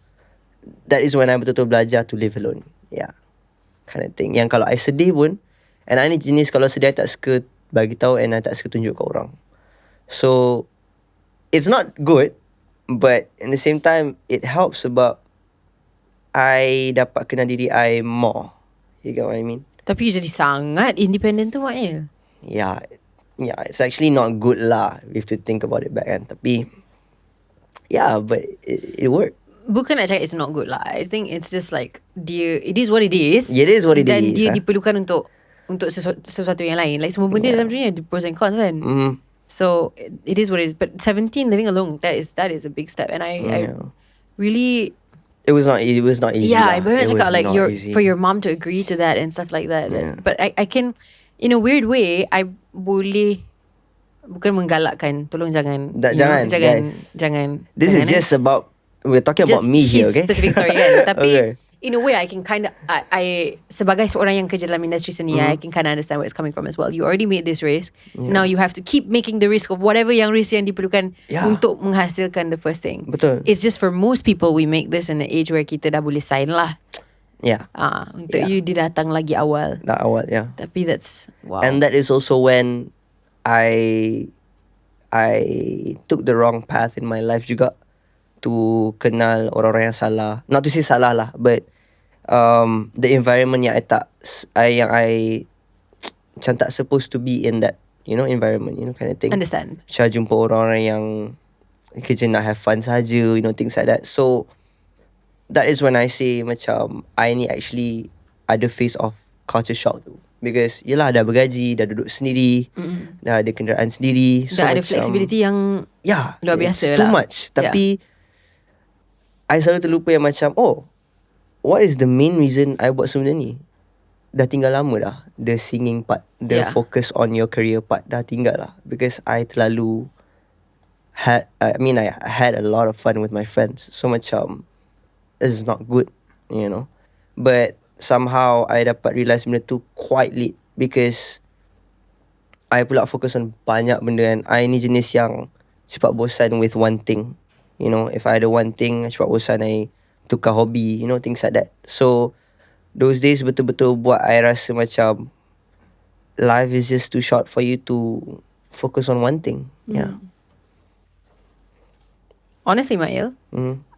that is when I betul-betul belajar to live alone. Yeah, kind of thing. Yang kalau I sedih pun, and I ni jenis kalau sedih I tak suka bagi tahu, and I tak suka tunjuk ke orang. So it's not good, but in the same time it helps sebab I dapat kenal diri I more. You get what I mean? Tapi you jadi sangat independent tu, Mak ya? Yeah, it's actually not good lah if to think about it back kan. Tapi yeah, but it worked. Bukan nak cakap it's not good lah. I think it's just like it is what it is. It is what it dan is. Dan dia diperlukan untuk sesuatu yang lain. Like semua benda dalam dunia ada pros and cons kan. So it is what it is. But 17 living alone, that is a big step. And I really, it was not easy. Yeah, I better cakap like for your mom to agree to that and stuff like that. Yeah. But I can, in a weird way, I boleh, bukan menggalakkan, tolong jangan jangan. This is just about, we're talking about me here, okay? Specific story kan. Tapi okay. In a way, I can kind of, I sebagai seorang yang kerja dalam industri seni, I can kind of understand where it's coming from as well. You already made this risk. Yeah. Now you have to keep making the risk of whatever risk yang diperlukan untuk menghasilkan the first thing. Betul. It's just for most people, we make this in an age where kita dah boleh sign lah. Yeah. Untuk you didatang lagi awal. Dah awal, yeah. Tapi that's, wow. And that is also when I took the wrong path in my life juga. To kenal orang-orang yang salah. Not to say salah lah, but the environment yang I macam tak supposed to be in that, you know, environment, you know, kind of thing. Understand. Macam jumpa orang-orang yang kerja nak have fun saja, you know, things like that. So that is when I say macam I ni actually ada face of culture shock tu. Because yelah dah bergaji, dah duduk sendiri, dah ada kenderaan sendiri, so dah ada flexibility yang luar biasa lah. It's too much. Tapi I selalu terlupa yang macam, what is the main reason I buat semua ni? Dah tinggal lama dah. The singing part, the focus on your career part dah tinggal lah. Because I terlalu I had a lot of fun with my friends. So macam, this is not good, you know. But somehow I dapat realise benda tu quite late. Because I pula fokus on banyak benda, and I ni jenis yang cepat bosan with one thing. You know, if I ada one thing, cepat bosan, I tukar hobi, you know, things like that. So those days betul-betul buat I rasa macam life is just too short for you to focus on one thing. Yeah. Honestly, Mail,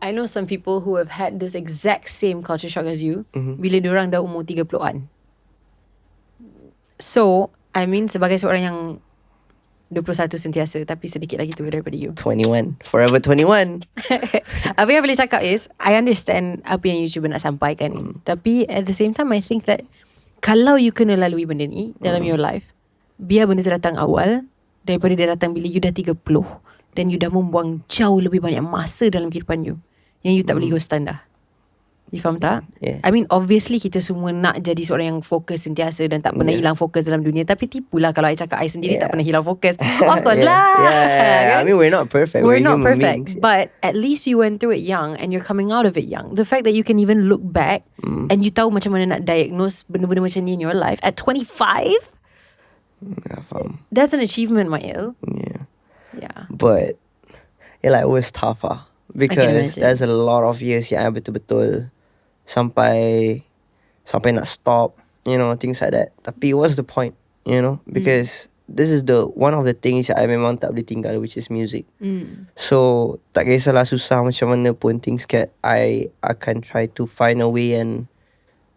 I know some people who have had this exact same culture shock as you bila diorang dah umur 30-an. So, I mean, sebagai seorang yang 21 sentiasa, tapi sedikit lagi tua daripada you. 21. Forever 21. Apa yang boleh cakap is, I understand apa yang you cuba nak sampaikan ni. Tapi at the same time, I think that kalau you kena lalui benda ni dalam your life, biar benda tu datang awal daripada dia datang bila you dah 30 dan you dah membuang jauh lebih banyak masa dalam kehidupan you yang you tak boleh ghostan dah. You faham tak? Yeah. I mean, obviously kita semua nak jadi seorang yang fokus sentiasa dan tak pernah hilang fokus dalam dunia. Tapi tipulah kalau I cakap I sendiri tak pernah hilang fokus. Of course lah. Yeah. I mean, we're not perfect. We're not beings. perfect. But at least you went through it young and you're coming out of it young. The fact that you can even look back and you tahu macam mana nak diagnose benda-benda macam ni in your life at 25? That's an achievement, Mail. Yeah. But it was tough because there's a lot of years yang I betul-betul sampai nak stop, you know, things like that. Tapi what's the point, you know? Because this is the one of the things I memang tak boleh tinggal, which is music. So tak kisahlah susah macam mana pun things get, I akan try to find a way and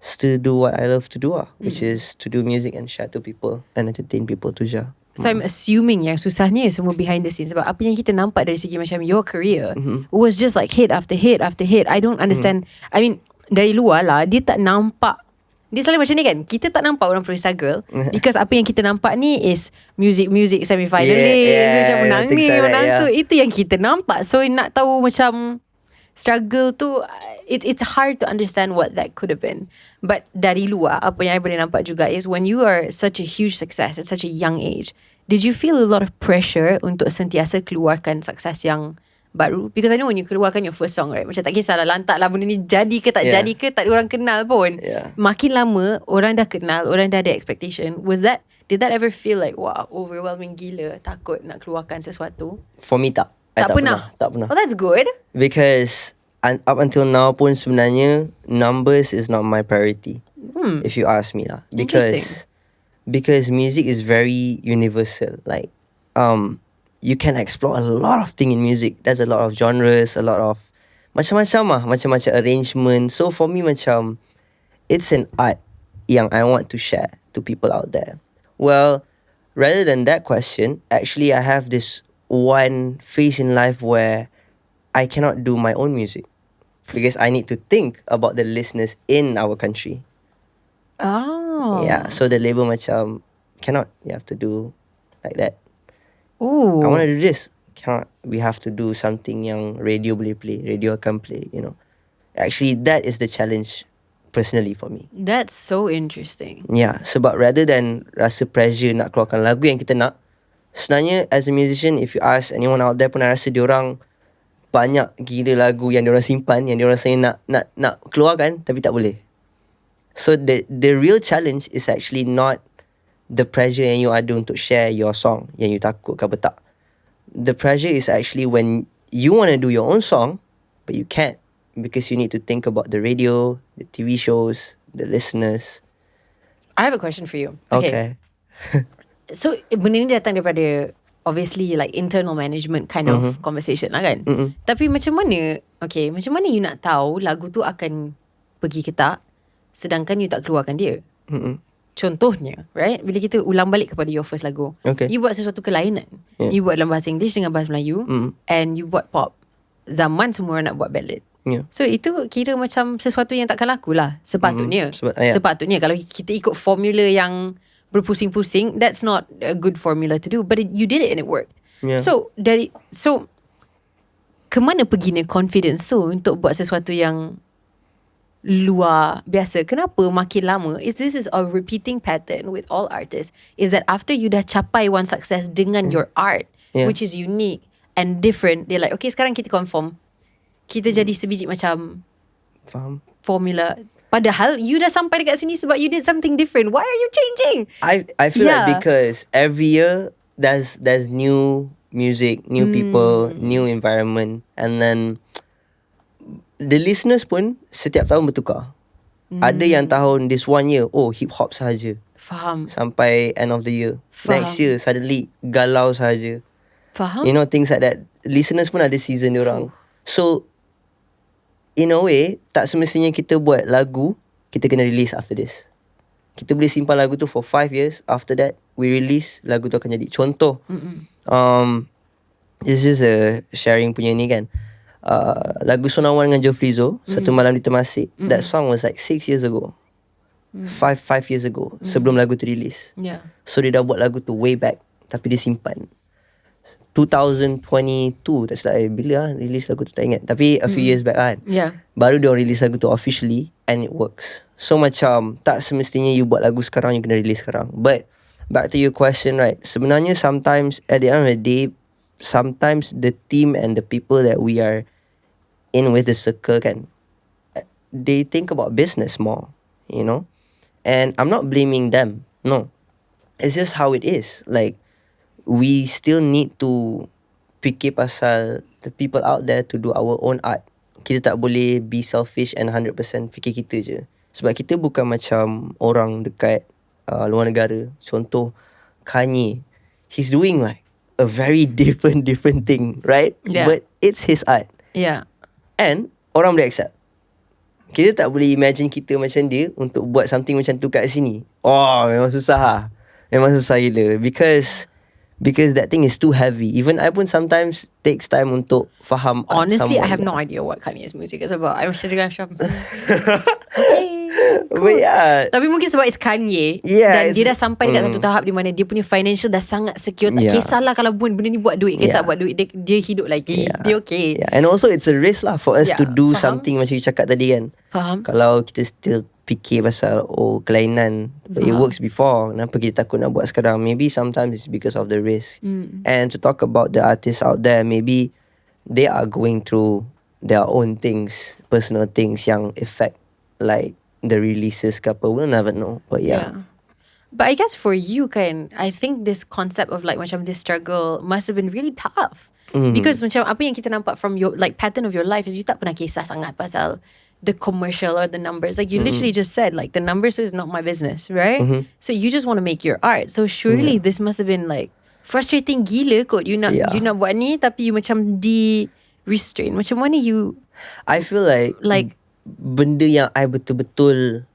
still do what I love to do, which is to do music and share to people and entertain people tu je. So I'm assuming yang susahnya semua behind the scenes. Sebab apa yang kita nampak dari segi macam your career was just like hit after hit after hit. I don't understand. I mean, dari luar lah, dia tak nampak. Dia selalu macam ni kan, kita tak nampak orang pergi struggle because apa yang kita nampak ni is music semi-finalist, macam menang ni, menang tu. Itu yang kita nampak. So nak tahu macam struggle tu, it's hard to understand what that could have been. But dari luar, apa yang I boleh nampak juga is when you are such a huge success at such a young age, did you feel a lot of pressure untuk sentiasa keluarkan sukses yang baru? Because I know when you keluarkan your first song, right, macam tak kisahlah lantak lah benda ni jadi ke tak jadi ke, tak ada orang kenal pun. Makin lama orang dah kenal, orang dah ada expectation. Did that ever feel like, wow, overwhelming gila, takut nak keluarkan sesuatu? For me tak. Tak pernah. Oh, that's good. Because up until now pun sebenarnya numbers is not my priority. If you ask me lah. Because music is very universal. Like you can explore a lot of things in music. There's a lot of genres, a lot of macam-macam arrangement. So for me macam it's an art yang I want to share to people out there. Well, rather than that question, actually I have this one phase in life where I cannot do my own music because I need to think about the listeners in our country. Oh. Yeah, so the label macam cannot, you have to do like that. Ooh. I want to do this. Cannot. We have to do something yang radio boleh play, radio akan play, you know. Actually, that is the challenge personally for me. That's so interesting. Yeah, sebab rather than rasa pressure nak keluarkan lagu yang kita nak, sebenarnya as a musician, if you ask anyone out there pun, I rasa diorang banyak gila lagu yang diorang simpan, yang diorang rasa nak keluarkan tapi tak boleh. So the real challenge is actually not the pressure yang you ada untuk share your song yang you takut ke apa tak. The pressure is actually when you want to do your own song but you can't because you need to think about the radio, the TV shows, the listeners. I have a question for you. Okay. So benda ni datang daripada obviously like internal management kind of conversation lah kan. Tapi macam mana you nak tahu lagu tu akan pergi ke tak sedangkan you tak keluarkan dia? Contohnya, right, bila kita ulang balik kepada your first lagu, you buat sesuatu kelainan. You buat dalam bahasa English dengan bahasa Melayu, and you buat pop. Zaman semua orang nak buat ballad. So itu kira macam sesuatu yang takkan laku lah sepatutnya. Sepatutnya kalau kita ikut formula yang berpusing-pusing, that's not a good formula to do, but you did it and it worked. So kemana pergi ni confidence tu untuk buat sesuatu yang luar biasa? Kenapa makin lama, this is a repeating pattern with all artists, is that after you dah capai one success dengan your art, which is unique and different, they're like, okay, sekarang kita conform, kita jadi sebiji macam formula. Padahal you dah sampai dekat sini sebab you did something different. Why are you changing? I feel like because every year there's new music, new people, new environment, and then the listeners pun setiap tahun bertukar. Ada yang tahun this one year, hip hop sahaja. Faham. Sampai end of the year. Next year suddenly galau sahaja. Faham. You know, things like that. Listeners pun ada season diorang. So in a way, tak semestinya kita buat lagu, kita kena release after this. Kita boleh simpan lagu tu for 5 years. After that, we release, lagu tu akan jadi. Contoh, this is a sharing punya ni kan. Lagu Sonawan dengan 𝙁𝙊𝙇𝙇, Satu Malam di Temasek. That song was like 6 years ago. 5 years ago. Sebelum lagu tu release. So dia dah buat lagu tu way back, tapi dia simpan. 2022 tak silap bila release lagu tu tak ingat, tapi a few years back kan, baru dia release lagu tu officially and it works. So macam tak semestinya you buat lagu sekarang you kena release sekarang. But back to your question, right, sebenarnya sometimes at the end of the day, sometimes the team and the people that we are in with the circle kan, they think about business more, you know. And I'm not blaming them, no, it's just how it is. Like we still need to fikir pasal the people out there to do our own art. Kita tak boleh be selfish and 100% fikir kita je. Sebab kita bukan macam orang dekat luar negara. Contoh 𝘾𝙍𝙀𝙊𝘀, he's doing like a very different thing, right? But it's his art. And orang boleh accept. Kita tak boleh imagine kita macam dia untuk buat something macam tu kat sini. Memang susah lah. Memang susah gila. Because that thing is too heavy. Even I pun sometimes takes time untuk faham. Honestly, I have no idea what 𝘾𝙍𝙀𝙊𝙀𝙀's music is about. I mesti dengar macam okay. But yeah. Tapi mungkin sebab it's Kanye, Yeah, dan dia dah sampai dekat satu tahap di mana dia punya financial dah sangat secure. Tak kisahlah kalau benda ni buat duit ke tak buat duit, dia hidup lagi. Dia okay. And also it's a risk lah for us to do Faham. something macam you cakap tadi kan. Faham. Kalau kita still fikir pasal kelainan, but it works before, kenapa kita takut nak buat sekarang? Maybe sometimes it's because of the risk. And to talk about the artists out there, maybe they are going through their own things, personal things yang affect like the releases ke apa. We'll never know. But yeah. But I guess for you kan, I think this concept of like macam this struggle must have been really tough. Because macam apa yang kita nampak from your like pattern of your life is you tak pernah kisah sangat pasal the commercial or the numbers. Like you literally just said like the numbers is not my business, right? So you just want to make your art. So surely this must have been like frustrating gila kot. You nak buat ni tapi you macam restrain. Macam mana you? I feel like benda yang I betul-betul,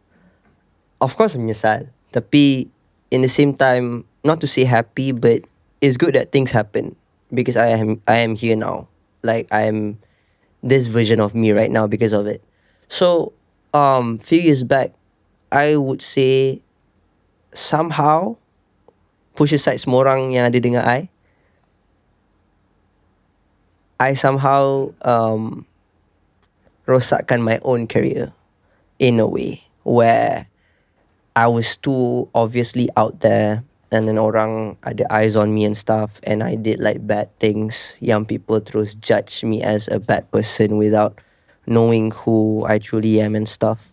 of course menyesal, tapi in the same time not to say happy, but it's good that things happen because I am here now. Like I am this version of me right now because of it. So few years back, I would say somehow push aside semua orang yang ada dengan I somehow rosakkan my own career in a way where I was too obviously out there, and then orang ada eyes on me and stuff, and I did like bad things yang people terus judge me as a bad person without knowing who I truly am and stuff.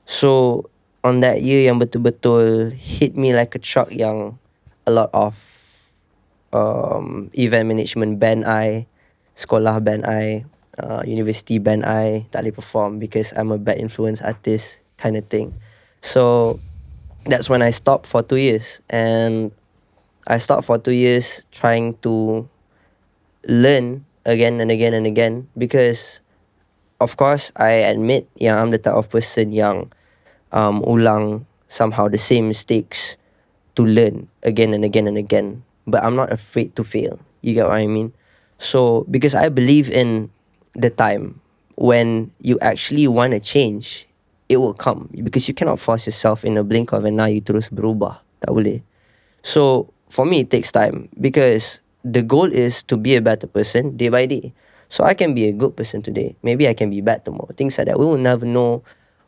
So on that year yang betul-betul hit me like a truck, yang a lot of event management ban I, sekolah ban I, university ban I, tak boleh perform because I'm a bad influence artist kind of thing. So that's when I stopped for 2 years. And I stopped for 2 years trying to learn again and again and again, because of course I admit yang I'm the type of person yang ulang somehow the same mistakes to learn again and again and again. But I'm not afraid to fail. You get what I mean? So because I believe in the time when you actually want to change, it will come, because you cannot force yourself in a blink of an eye you terus berubah. Tak boleh. So for me it takes time, because the goal is to be a better person day by day. So I can be a good person today, maybe I can be bad tomorrow, things like that. We will never know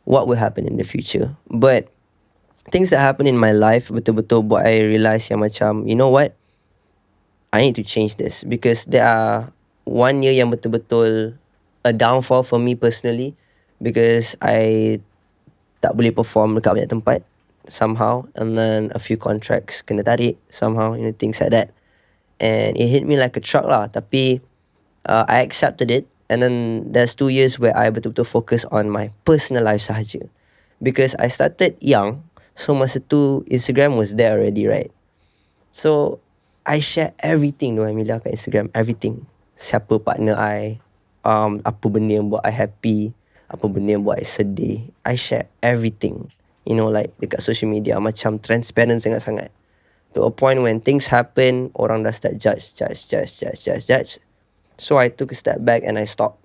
what will happen in the future. But things that happen in my life betul-betul buat I realise yang macam, you know what, I need to change this, because there are 1 year yang betul-betul a downfall for me personally, because I tak boleh perform dekat banyak tempat somehow, and then a few contracts kena tarik somehow, you know, things like that. And it hit me like a truck lah, tapi I accepted it. And then there's 2 years where I betul-betul focus on my personal life sahaja, because I started young. So masa tu Instagram was there already, right? So I share everything tu Amelia kat Instagram, everything. Siapa partner I, apa benda yang buat I happy, apa benda yang buat I sedih. I share everything, you know, like dekat social media, macam transparent sangat-sangat. To a point when things happen, orang dah start judge. So I took a step back and I stopped.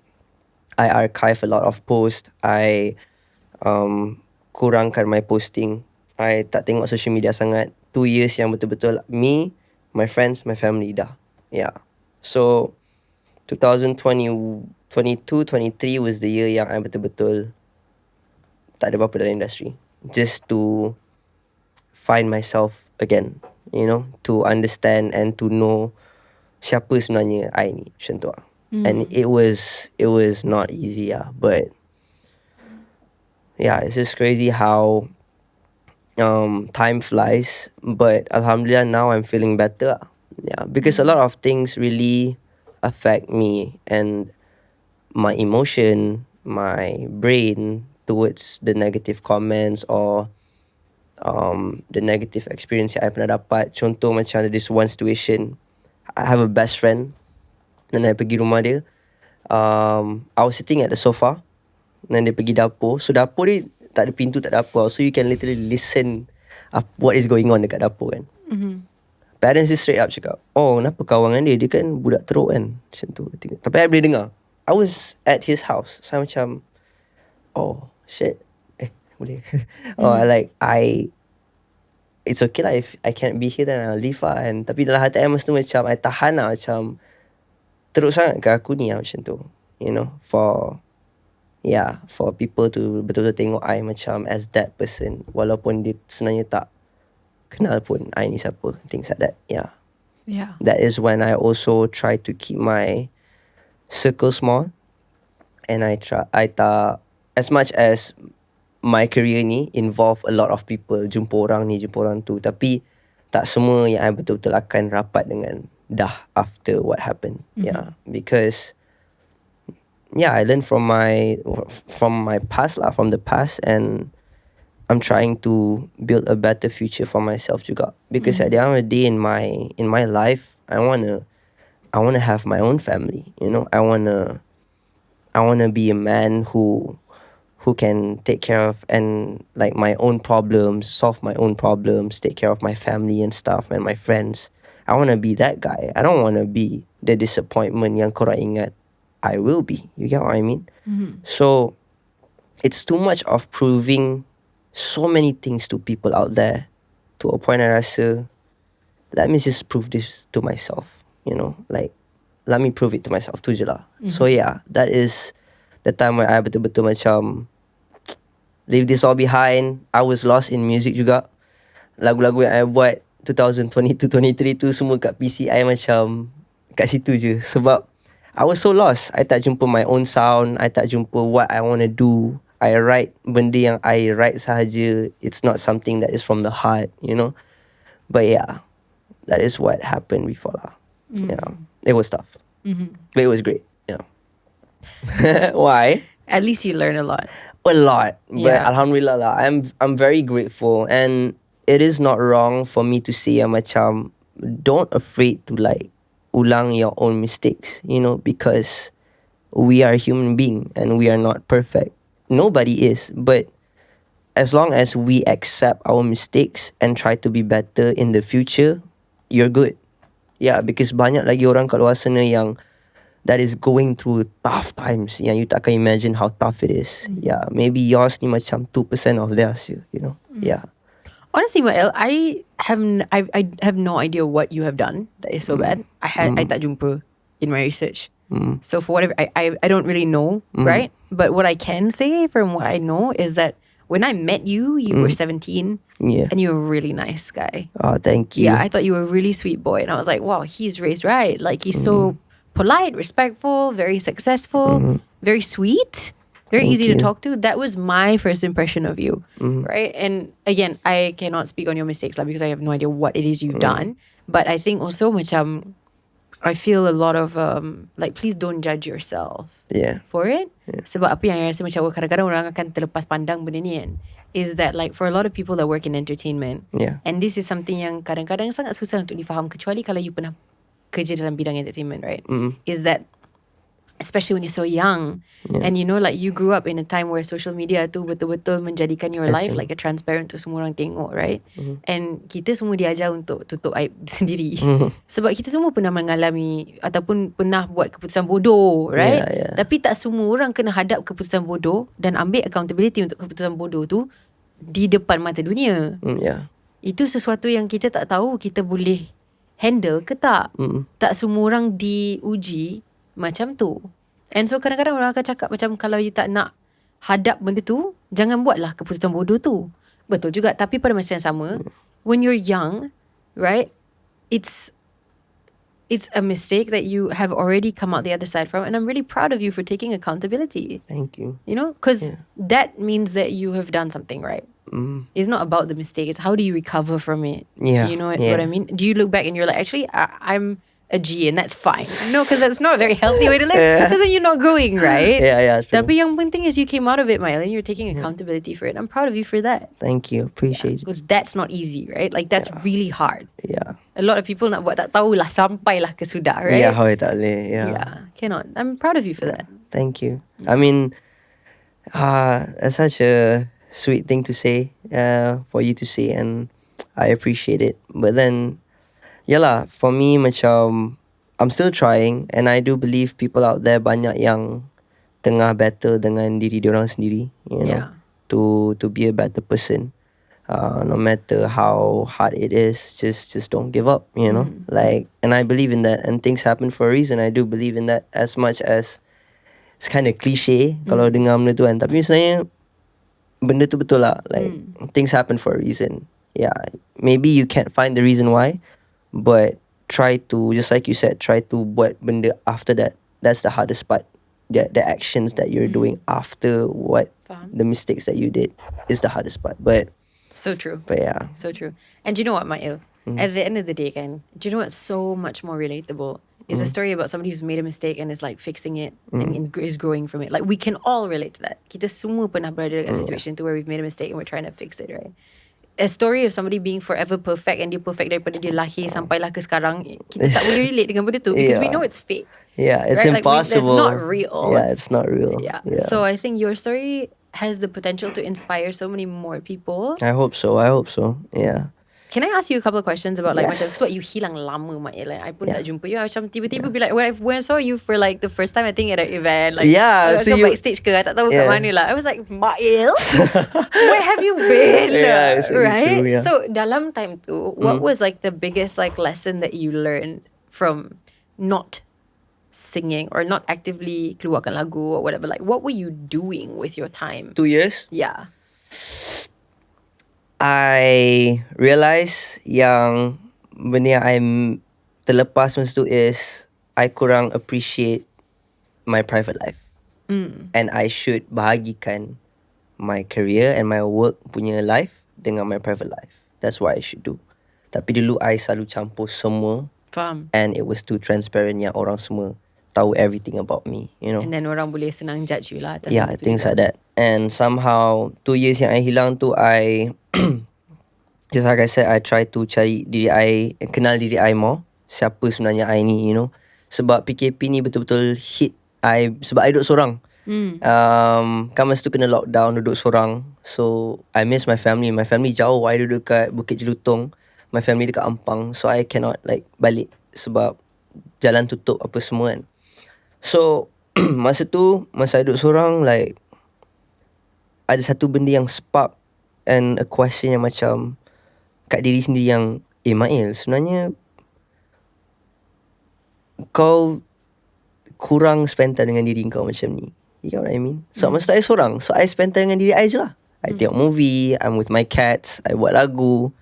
I archive a lot of posts. I kurangkan my posting. I tak tengok social media sangat. 2 years yang betul-betul me, my friends, my family dah. Yeah. So 2022-23 was the year yang I betul-betul tak ada apa-apa dalam industri. Just to find myself again, you know, to understand and to know siapa sebenarnya I ni, macam tu lah. And it was not easy lah, but yeah, it's just crazy how time flies. But alhamdulillah now I'm feeling better. Yeah, because a lot of things really affect me and my emotion, my brain towards the negative comments or the negative experience yang I pernah dapat. Contoh macam ada this one situation, I have a best friend, dan I pergi rumah dia. I was sitting at the sofa, dan dia pergi dapur. So dapur dia tak ada pintu, tak ada apa. So you can literally listen what is going on dekat dapur kan. Parents dia straight up cakap, oh kenapa kawan dengan dia, dia kan budak teruk kan, macam tu. Tapi I boleh dengar. I was at his house. So I macam, oh shit, boleh. Or like it's okay lah if I can't be here, then I'll leave lah. And tapi dalam hati I masa tu macam I tahan lah, macam teruk sangat ke aku ni lah, macam tu. You know, for people to betul-betul tengok I macam as that person, walaupun dia sebenarnya tak kenal pun I ni siapa, things like that. Yeah. That is when I also try to keep my circle small, and I tak, as much as my career ni involve a lot of people, jumpa orang ni, jumpa orang tu, tapi tak semua yang I betul-betul akan rapat dengan dah after what happened. Yeah, because I learned from my past lah, from the past, and I'm trying to build a better future for myself juga. Because at the end of the day, in my life, I wanna have my own family. You know, I wanna be a man who can take care of and like my own problems, solve my own problems, take care of my family and stuff and my friends. I wanna be that guy. I don't wanna be the disappointment yang korang ingat I will be. You get what I mean? So it's too much of proving so many things to people out there, to a point I rasa, let me just prove this to myself. You know, like let me prove it to myself tu je lah. So yeah, that is the time where I betul-betul macam leave this all behind. I was lost in music juga. Lagu-lagu yang I buat 2022-23 tu semua kat PC I macam kat situ je. Sebab I was so lost. I tak jumpa my own sound. I tak jumpa what I want to do. I write benda yang I write sahaja. It's not something that is from the heart, you know. But yeah, that is what happened before lah. Yeah, it was tough. But it was great. Yeah. Why? At least you learn a lot. A lot. But Yeah. alhamdulillah lah, I'm very grateful, and it is not wrong for me to say macam don't afraid to like ulang your own mistakes, you know, because we are human being and we are not perfect. Nobody is, but as long as we accept our mistakes and try to be better in the future, you're good. Yeah, because banyak lagi orang kat luar sana yang that is going through tough times, yang you tak akan imagine how tough it is. Yeah, maybe yours ni macam 2% of theirs, you know. Yeah. Honestly, Mael, I have no idea what you have done that is so bad. I tak jumpa in my research. So for whatever, I don't really know, right? But what I can say from what I know is that when I met you, you were 17. Yeah. And you were a really nice guy. Oh, thank you. Yeah, I thought you were a really sweet boy. And I was like, wow, he's raised right. Like, he's so polite, respectful, very successful, very sweet, very Thank easy you. to talk to. That was my first impression of you, right? And again, I cannot speak on your mistakes lah, because I have no idea what it is you've done. But I think also macam, I feel a lot of like, please don't judge yourself Yeah. for it. Sebab apa yang I rasa macam kadang-kadang orang akan terlepas pandang benda ni kan, is that like for a lot of people that work in entertainment, Yeah. and this is something yang kadang-kadang sangat susah untuk difaham, kecuali kalau you pernah kerja dalam bidang entertainment, right? Is that especially when you're so young, and you know, like you grew up in a time where social media tu betul-betul menjadikan your life like a transparent tu semua orang tengok, right? And kita semua diajar untuk tutup aib sendiri. Sebab kita semua pernah mengalami ataupun pernah buat keputusan bodoh, right? Yeah. Tapi tak semua orang kena hadap keputusan bodoh dan ambil accountability untuk keputusan bodoh tu di depan mata dunia. Yeah. Itu sesuatu yang kita tak tahu kita boleh handle ke tak. Tak semua orang diuji macam tu. And so kadang-kadang orang akan cakap macam, kalau you tak nak hadap benda tu, jangan buatlah keputusan bodoh tu. Betul juga. Tapi pada masa yang sama, when you're young, right, it's a mistake that you have already come out the other side from. And I'm really proud of you for taking accountability. Thank you. You know, because that means that you have done something right. It's not about the mistake. It's how do you recover from it. Yeah. You know what I mean? Do you look back and you're like, actually, I'm a G and that's fine. No, because that's not a very healthy way to live. Because then you're not growing, right? Yeah, true. Tapi yang penting is you came out of it, Mael, and you're taking accountability for it. I'm proud of you for that. Thank you. Appreciate it. Because that's not easy, right? Like, that's really hard. Yeah. A lot of people nak buat tak tahulah sampailah ke sudah, right? Yeah, how tak boleh. Yeah, cannot. I'm proud of you for that. Thank you. I mean, that's such a sweet thing to say, for you to say, and I appreciate it. But then, yalah, for me macam I'm still trying, and I do believe people out there banyak yang tengah battle dengan diri diorang sendiri, you know. Yeah. to be a better person. No matter how hard it is, just don't give up, Like, and I believe in that, and things happen for a reason. I do believe in that, as much as it's kind of cliche kalau dengar benda tu kan, tapi sebenarnya benda tu betul lah. Like, things happen for a reason. Yeah, maybe you can't find the reason why, but try to, just like you said, try to buat benda after that. That's the hardest part. The actions that you're doing after the mistakes that you did is the hardest part. But so true. But yeah. So true. And do you know what, Mail? At the end of the day, do you know what's so much more relatable? It's a story about somebody who's made a mistake and is like fixing it and is growing from it. Like, we can all relate to that. Kita semua pernah berada dekat situation tu where we've made a mistake and we're trying to fix it, right? A story of somebody being forever perfect, and dia perfect daripada dia lahir sampailah ke sekarang, kita tak boleh relate dengan benda tu because we know it's fake. Yeah, it's right? impossible. Like, it's not real. Yeah, it's not real. Yeah. So I think your story has the potential to inspire so many more people. I hope so. Yeah. Can I ask you a couple of questions about like Yes. macam, so what, you hilang lama, Mail? Like, I pun tak jumpa you. Macam tiba-tiba be like, when I saw you for like the first time, I think at an event, like, so you backstage ke, I tak tahu kat mana lah. I was like, Mail, where have you been? Yeah, it's really right? true, yeah. So dalam time tu, what was like the biggest like lesson that you learned from not singing or not actively keluarkan lagu or whatever? Like, what were you doing with your time? 2 years, Yeah. I realize yang benda yang I terlepas masa tu is I kurang appreciate my private life. And I should bahagikan my career and my work punya life dengan my private life. That's what I should do. Tapi dulu I selalu campur semua. Faham. And it was too transparent yang orang semua tahu everything about me, And then orang boleh senang judge you lah. Yeah, things like that. And somehow 2 years yang I hilang tu, I just like I said, I try to cari diri I, kenal diri I more. Siapa sebenarnya I ni, Sebab PKP ni betul-betul hit I, sebab I duduk sorang. Kan masa tu kena lockdown, duduk sorang. So I miss my family. My family jauh. I duduk kat Bukit Jelutong. My family dekat Ampang. So I cannot like balik sebab jalan tutup apa semua kan. So masa I duduk sorang, like ada satu benda yang spark and a question yang macam kat diri sendiri yang, Mail, sebenarnya kau kurang spend time dengan diri kau macam ni. You know what I mean? So masa tu I sorang, so I spend time dengan diri I je lah. I tengok movie, I'm with my cats, I buat lagu.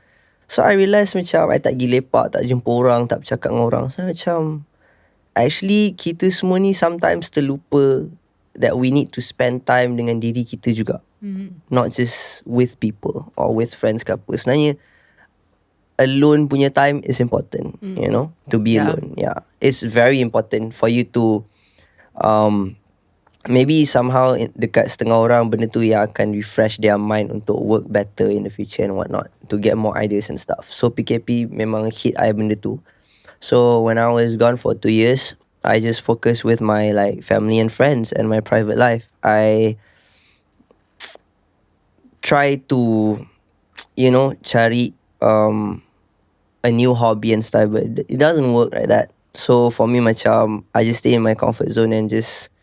So I realise macam I tak pergi lepak, tak jumpa orang, tak bercakap dengan orang. So macam actually kita semua ni sometimes terlupa that we need to spend time dengan diri kita juga. Not just with people or with friends ke apa. Sebenarnya alone punya time is important, to be alone. Yeah, it's very important for you to maybe somehow dekat setengah orang benda tu yang akan refresh their mind untuk work better in the future and whatnot, to get more ideas and stuff. So PKP memang hit I benda tu. So when I was gone for 2 years, I just focus with my like family and friends and my private life. I try to, cari a new hobby and stuff, but it doesn't work like that. So for me macam I just stay in my comfort zone and just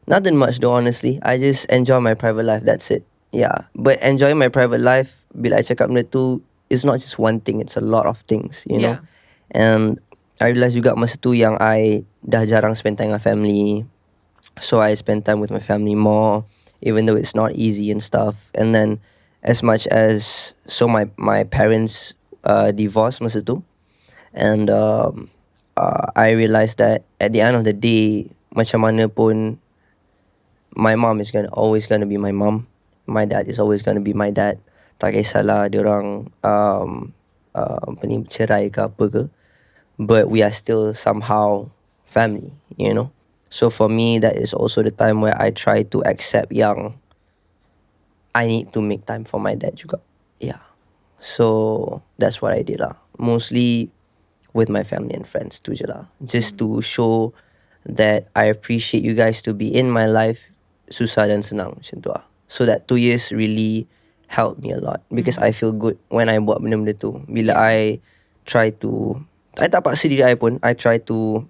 nothing much though, honestly. I just enjoy my private life, that's it. Yeah, but enjoying my private life, bila I cakap benda tu, it's not just one thing, it's a lot of things, know. And I realised juga masa tu yang I dah jarang spend time dengan family. So I spend time with my family more, even though it's not easy and stuff. And then as much as, so my parents divorced masa tu. And I realised that at the end of the day, macam mana pun, my mom is always gonna be my mom. My dad is always gonna be my dad. Tak kisahlah diorang cerai ke apa ke. But we are still somehow family, So for me, that is also the time where I try to accept yang I need to make time for my dad juga. Yeah. So that's what I did lah. Mostly with my family and friends tu je lah. Just to show that I appreciate you guys to be in my life, susah dan senang macam tu lah. So that 2 years really helped me a lot because I feel good when I buat benda-benda tu. Bila I try to, I tak paksa diri I pun, I try to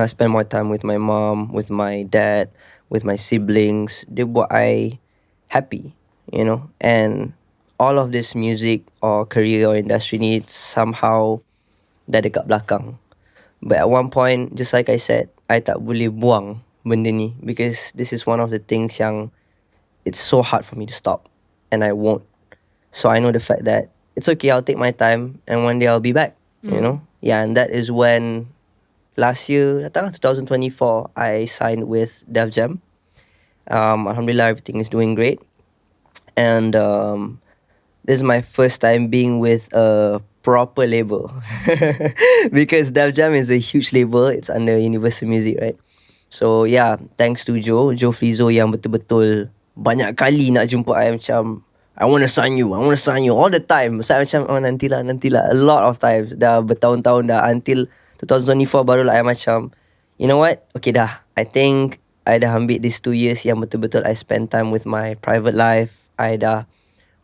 spend more time with my mom, with my dad, with my siblings. Dia buat I happy, you know, and all of this music or career or industry needs somehow dah dekat belakang. But at one point, just like I said, I tak boleh buang benda ni because this is one of the things yang it's so hard for me to stop and I won't. So I know the fact that it's okay, I'll take my time and one day I'll be back, you know? Yeah, and that is when last year, 2024, I signed with Def Jam. Alhamdulillah, everything is doing great. And this is my first time being with a proper label because Def Jam is a huge label. It's under Universal Music, right? So yeah, thanks to Joe Frizo yang betul-betul banyak kali nak jumpa I macam I want to sign you all the time. Saya macam nantilah. A lot of times, dah bertahun-tahun dah until 2024 barulah I macam, you know what? Okay dah. I think I dah ambil these 2 years yang betul-betul I spend time with my private life. I dah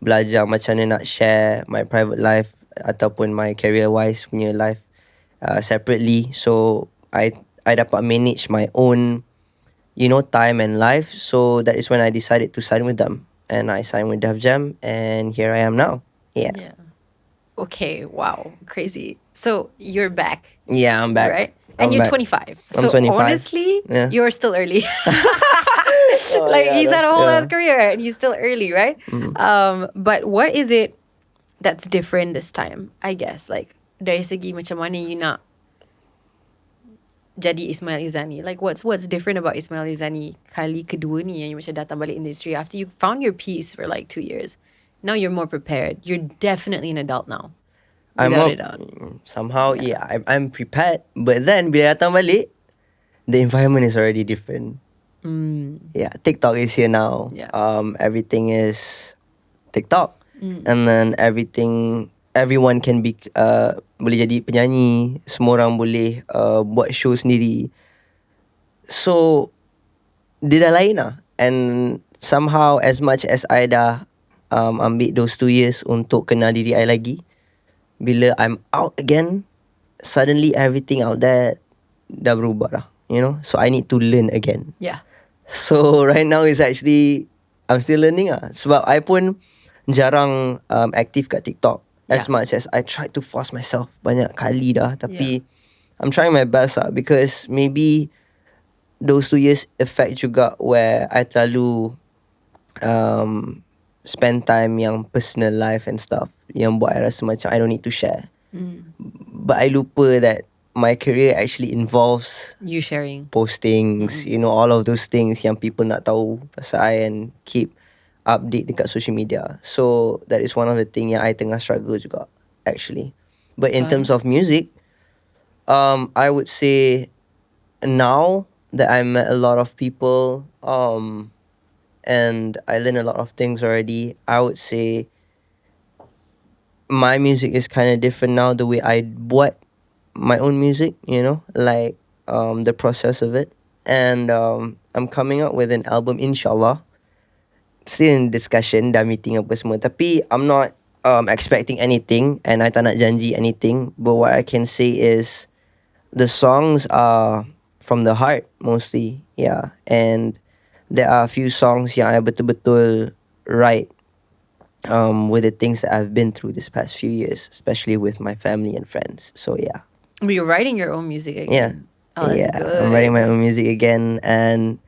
belajar macam mana nak share my private life ataupun my career-wise punya life separately. So I dapat manage my own, you know, time and life. So that is when I decided to sign with them. And I signed with Def Jam, and here I am now. Yeah. Okay, wow, crazy. So you're back. Yeah, I'm back. Right? And you're 25. I'm So 25. honestly, Yeah. you're still early. Yeah, he's had a whole ass career and he's still early, right? But what is it that's different this time? I guess, like, dari segi macam mana you nak jadi Ismail Izzani. Like, what's different about Ismail Izzani kali kedua ni yang you macam datang balik industry after you found your peace for like 2 years? Now you're more prepared. You're definitely an adult now. Without a doubt. Somehow, yeah, I'm prepared. But then, bila datang balik, the environment is already different. Yeah, TikTok is here now. Yeah. Everything is TikTok. And then everyone can be boleh jadi penyanyi, semua orang boleh buat show sendiri. So dia dah lain lah. And somehow as much as I dah ambil those 2 years untuk kenal diri I lagi, bila I'm out again, suddenly everything out there dah berubah lah, you know. So I need to learn again. Yeah. So right now is actually I'm still learning lah. Sebab I pun jarang aktif kat TikTok. As much as I tried to force myself banyak kali dah. Tapi I'm trying my best lah. Because maybe those 2 years affect juga where I terlalu spend time yang personal life and stuff. Yang buat I rasa macam I don't need to share. But I lupa that my career actually involves you sharing postings, you know, all of those things yang people nak tahu pasal I and keep update dekat social media. So that is one of the thing yang I tengah struggle juga actually. But in terms of music, I would say now that I met a lot of people and I learned a lot of things already, I would say my music is kind of different now, the way I buat my own music, you know, like the process of it. And I'm coming out with an album, inshallah. Still in discussion, dah meeting apa semua. Tapi I'm not expecting anything and I tak nak janji anything. But what I can say is the songs are from the heart mostly, yeah. And there are a few songs yang I betul-betul write with the things that I've been through this past few years, especially with my family and friends. So yeah. But you're writing your own music again. Yeah. Oh, that's good. I'm writing my own music again and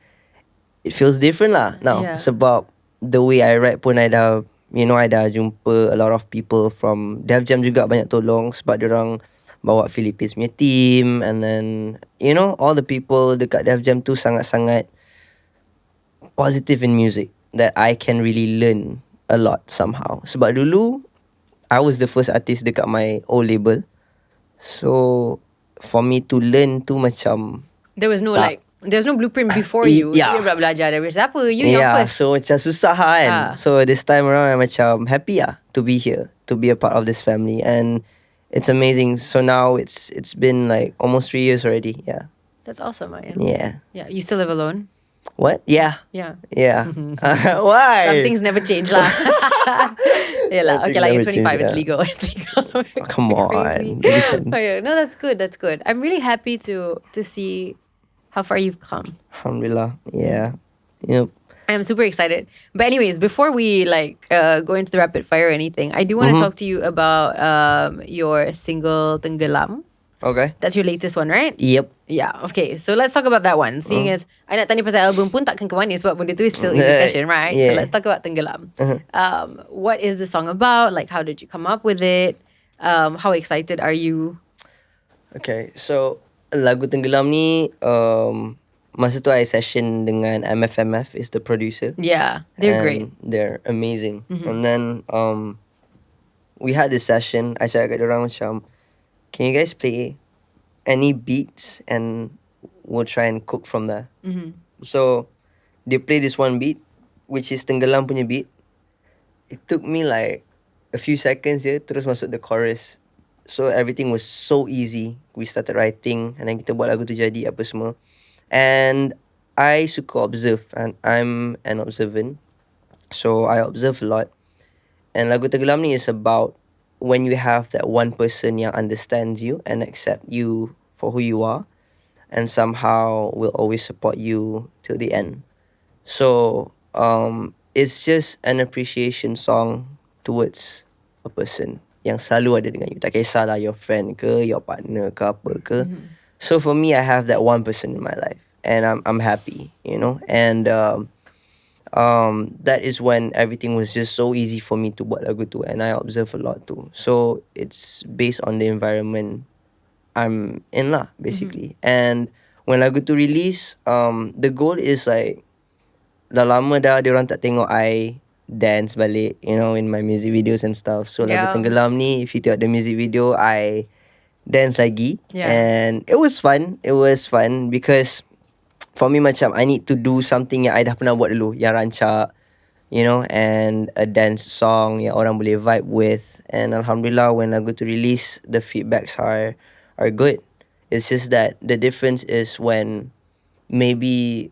it feels different lah now. Yeah. Sebab the way I write pun I dah, you know, I dah jumpa a lot of people from Def Jam juga banyak tolong sebab diorang bawa Philippines punya team, and then, you know, all the people dekat Def Jam tu sangat-sangat positive in music that I can really learn a lot somehow. Sebab dulu I was the first artist dekat my old label. So for me to learn tu macam there was no blueprint before you. Yeah. You belajar dari siapa? You yang first. So macam susah kan. So this time around I macam happy to be here, to be a part of this family, and it's amazing. So now it's been like almost 3 years already. Yeah. That's awesome, man. Yeah. Yeah. You still live alone? What? Yeah. Yeah. Yeah. Why? Some things never change lah. Yeah lah. Okay lah. You're 25. Change, it's legal. It's legal. Oh, come on. Oh, yeah. No, that's good. That's good. I'm really happy to see how far you've come. Alhamdulillah. Yeah. You know, I'm super excited. But anyways, before we go into the rapid fire or anything, I do want to talk to you about your single Tenggelam. Okay. That's your latest one, right? Yep. Yeah, okay. So let's talk about that one. Seeing as I nak tanya pasal album pun takkan ke mana sebab benda tu is still in discussion, right? So let's talk about Tenggelam. What is the song about? Like, how did you come up with it? How excited are you? Okay, so lagu Tenggelam ni masa tu I session dengan MFMF is the producer. Yeah, they're great. They're amazing. And then we had this session. I cakap kat diorang macam, can you guys play any beats and we'll try and cook from there. So they play this one beat, which is Tenggelam punya beat. It took me like a few seconds je terus masuk the chorus. So everything was so easy. We started writing and then kita buat lagu tu jadi apa semua. And I suka observe and I'm an observant. So I observe a lot. And lagu Tenggelam ni is about when you have that one person yang understands you and accept you for who you are and somehow will always support you till the end. So it's just an appreciation song towards a person yang selalu ada dengan you. Tak kisahlah your friend ke, your partner ke apa ke. So for me, I have that one person in my life and I'm happy, you know. And that is when everything was just so easy for me to buat lagu tu, and I observe a lot too. So it's based on the environment I'm in lah, basically. And when lagu tu release, the goal is like, dah lama dah diorang tak tengok I dance balik, you know, in my music videos and stuff. So lagu Tenggelam ni, if you tengok the music video, I dance lagi. And it was fun. It was fun because for me macam I need to do something yang I dah pernah buat dulu, yang rancak, you know, and a dance song yang orang boleh vibe with. And Alhamdulillah, when lagu tu release, the feedbacks are good. It's just that the difference is when maybe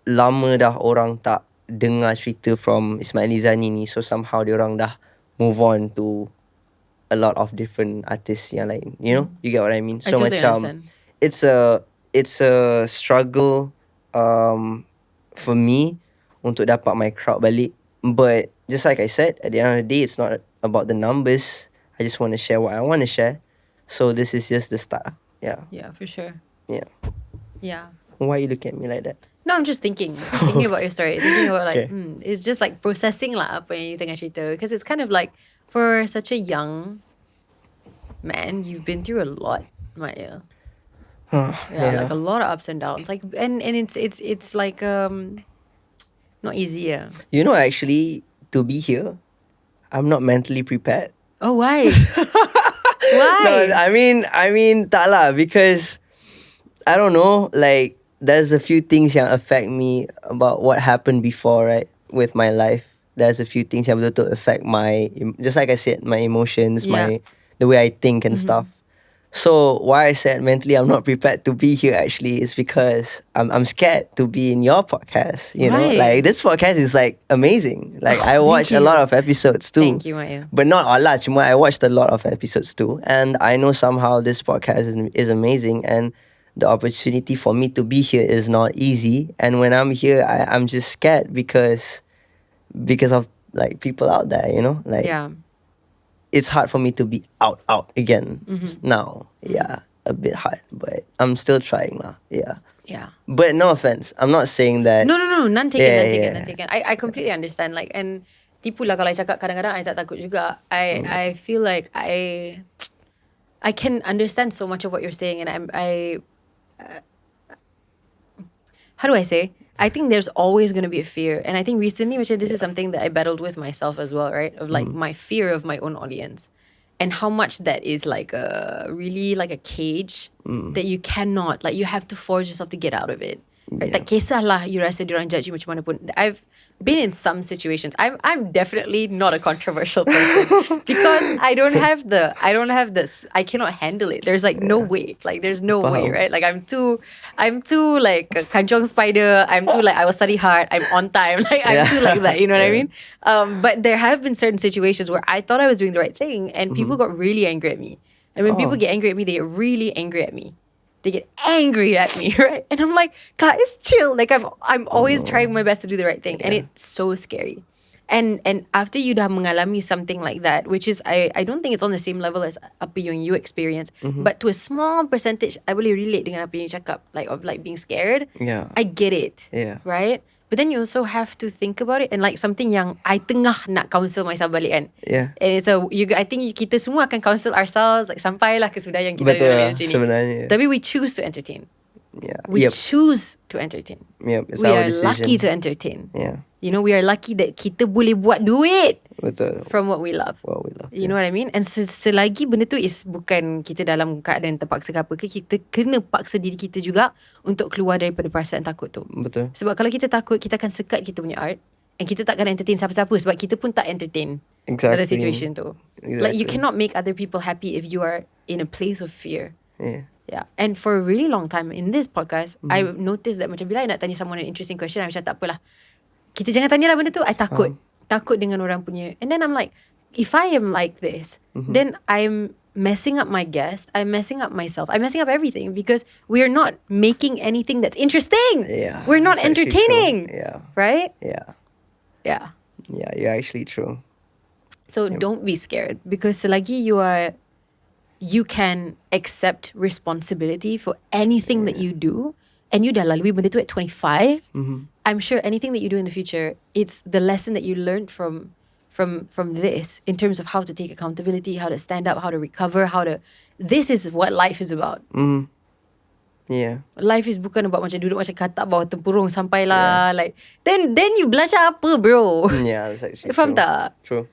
lama dah orang tak dengar cerita from Ismail Izzani ni, so somehow diorang dah move on to a lot of different artists yang lain, you know. You get what I mean? So I totally macam understand. it's a struggle for me untuk dapat my crowd balik. But just like I said, at the end of the day, it's not about the numbers. I just want to share what I want to share. So this is just the start. Yeah. Yeah, for sure. Yeah. Yeah. Why are you looking at me like that? No, I'm just thinking about your story. Thinking about like, it's just like processing lah apa yang you tengah cerita. Because it's kind of like, for such a young man, you've been through a lot, Maya. Like a lot of ups and downs. Like, and it's like not easy. Yeah. You know, actually, to be here, I'm not mentally prepared. Oh, why? Why? No, I mean, tak lah, because I don't know, like, there's a few things yang affect me about what happened before, right, with my life. There's a few things yang betul-betul affect my, just like I said, my emotions, the way I think and stuff. So why I said mentally I'm not prepared to be here actually is because I'm scared to be in your podcast. You know, like this podcast is like amazing. Like I watched a lot of episodes too. Thank you, Maya. But not all lah. Cuma I watched a lot of episodes too, and I know somehow this podcast is amazing, and the opportunity for me to be here is not easy. And when I'm here, I'm just scared because of like people out there. You know, like it's hard for me to be out again now. Yeah, a bit hard, but I'm still trying lah. Yeah. But no offense, I'm not saying that. No. None taken. I completely understand. Like, and tipu lah kalau I cakap kadang-kadang I tak takut juga. I feel like I can understand so much of what you're saying, and how do I say? I think there's always going to be a fear. And I think recently, this is something that I battled with myself as well, right? Of like my fear of my own audience. And how much that is like really like a cage that you cannot, like you have to force yourself to get out of it. Right? Tak kisahlah you rasa diorang judge you macam mana pun. I've been in some situations. I'm definitely not a controversial person because I cannot handle it. There's like no way. Like there's no way, right? Like I'm too like a kanchong spider. I'm too like I will study hard. I'm on time. Like I'm too like that. You know what I mean? But there have been certain situations where I thought I was doing the right thing and people got really angry at me. And when people get angry at me, they get really angry at me. they get angry at me, right? And I'm like, guys, chill. Like I'm always trying my best to do the right thing, and it's so scary. And after you dah mengalami something like that, which is I don't think it's on the same level as apa yang you experience, but to a small percentage, I boleh relate dengan apa yang you cakap, like of like being scared. Yeah. I get it. Yeah. Right? But then you also have to think about it, and like something yang I tengah nak counsel myself balik kan. Yeah. And it's I think kita semua akan counsel ourselves, like sampailah ke sudah yang kita Betul ada lah, di sini. sebenarnya. Tapi we choose to entertain. Yeah. We choose to entertain. Yep. It's We our are decision. lucky to entertain. Yeah. You know, we are lucky that kita boleh buat duit Betul. from what we love. What we love. You know what I mean? And selagi benda tu is bukan kita dalam keadaan terpaksa ke apa ke, kita kena paksa diri kita juga untuk keluar daripada perasaan takut tu. Betul. Sebab kalau kita takut, kita akan sekat kita punya art, and kita takkan entertain siapa-siapa sebab kita pun tak entertain Exactly. pada situation tu. Like you cannot make other people happy if you are in a place of fear. Yeah. Yeah. And for a really long time in this podcast, I noticed that macam bila I nak tanya someone an interesting question, I macam tak apalah, kita jangan tanyalah benda tu. I takut. Takut dengan orang punya. And then I'm like, if I am like this, then I'm messing up my guest. I'm messing up myself. I'm messing up everything because we're not making anything that's interesting. Yeah. We're not it's actually entertaining. true. Yeah. Right? Yeah. Yeah. Yeah. You're actually true. So don't be scared, because selagi you can accept responsibility for anything that you do, and you dah lalui benda tu at 25, I'm sure anything that you do in the future, it's the lesson that you learned from this in terms of how to take accountability, how to stand up, how to recover, this is what life is about. Yeah. Life is bukan about macam duduk macam katak bawah tempurung sampailah like then you belajar apa, bro? Yeah, that's actually Faham true. tak? True.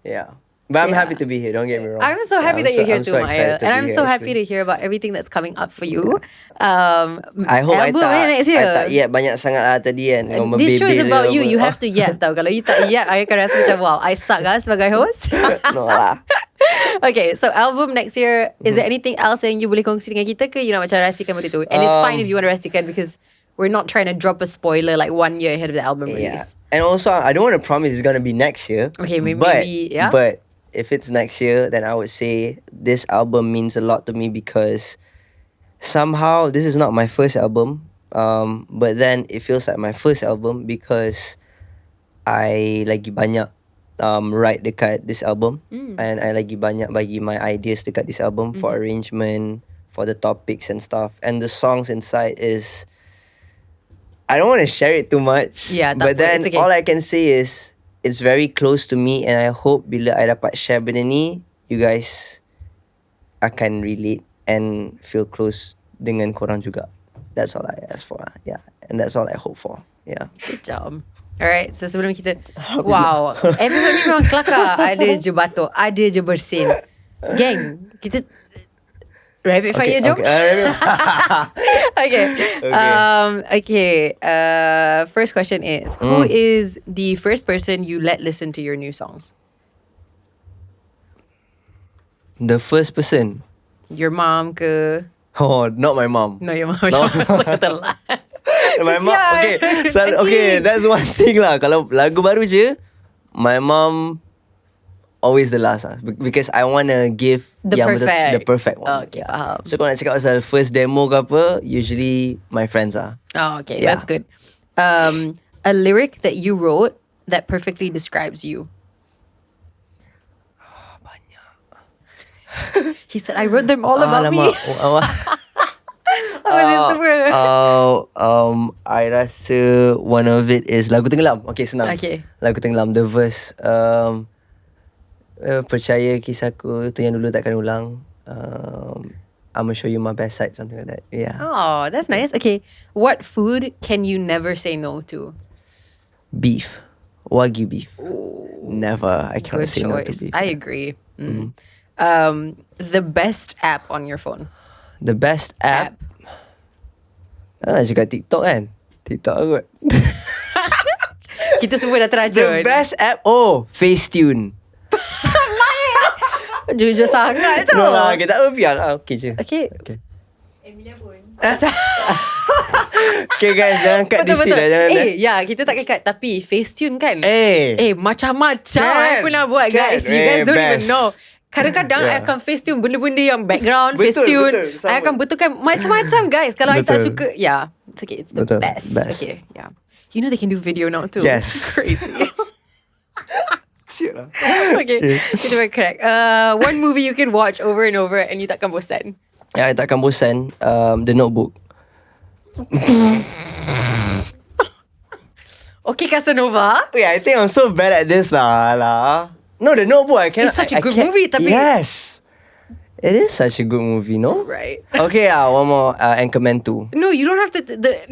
Yeah. But I'm happy to be here, don't get me wrong. I'm so happy that you're here too, Maya. excited to And be I'm here, so happy actually. to hear about everything that's coming up for you. I hope I album next year. tak yet banyak sangat lah tadi kan. And this show is about you. You have to yap tau. Kalau you tak yap, I akan rasa macam wow, I suck lah sebagai host. No lah. Okay, so album next year. Is there anything else yang you boleh kongsi dengan kita ke? You nak macam rahsiakan benda tu? And it's fine if you want to rahsiakan, because we're not trying to drop a spoiler like 1 year ahead of the album release. And also, I don't want to promise it's going to be next year. Okay, maybe yeah. But if it's next year, then I would say this album means a lot to me because somehow this is not my first album. But then it feels like my first album because I lagi banyak write dekat this album. And I lagi banyak bagi my ideas dekat this album for arrangement, for the topics and stuff. And the songs inside is, I don't want to share it too much. Yeah, but then it's okay. all I can say is it's very close to me, and I hope bila I dapat share benda ni, you guys akan relate and feel close dengan korang juga. That's all I ask for. Yeah, and that's all I hope for. Yeah. Good job. Alright, so sebelum kita, wow, episode ni memang kelakar. Ada je batuk, ada je bersin. Gang, kita rapid fire jom. Okay. First question is, who is the first person you let listen to your new songs? The first person? Your mom ke? Oh, not my mom. No, your mom. No. My mom. Okay, that's one thing lah. Kalau lagu baru je, my mom always the last lah, because I want to give the perfect one. Okay, faham. So kalau nak cakap pasal first demo ke apa, usually my friends are. Oh, okay, that's good. A lyric that you wrote that perfectly describes you. Banyak. He said, I wrote them all about me. I rasa one of it is lagu Tenggelam. Okay, senang. Okay. Lagu Tenggelam, the verse. Percaya kisahku tu yang dulu takkan ulang. I'm gonna show you my best side, something like that. Yeah. Oh, that's nice. Okay, what food can you never say no to? Beef. Wagyu beef. Ooh, never. I can't good say choice. no to beef. I agree. The best app on your phone? The best app. Cakap TikTok kan? TikTok kot. Kita semua dah terajun. The best app? Oh, Facetune. Jujur sangat tu. No lah, kita tak apa biar lah. Okay je. Okay. Emilia pun. Okay guys, jangan cut di sini dah. Jangan. Ya, kita tak cut. Tapi Facetune kan? Macam Macam-macam I pernah buat, guys. You guys don't even know. Kadang-kadang I akan face tune benda-benda yang background, face tune. Betul, I akan betulkan macam-macam guys. Kalau I tak suka, it's okay. It's the best. Okay, yeah. You know they can do video now too. Yes. Crazy. Siap lah. Okay, kita very correct. One movie you can watch over and over and you takkan bosan. I takkan bosan. The Notebook. Okay, Casanova. Yeah, I think I'm so bad at this lah. No, The Notebook. I cannot. It's such a good can't- movie, tapi Yes. It is such a good movie, no? right. Okay, one more. Anchorman 2. No, you don't have to. Dia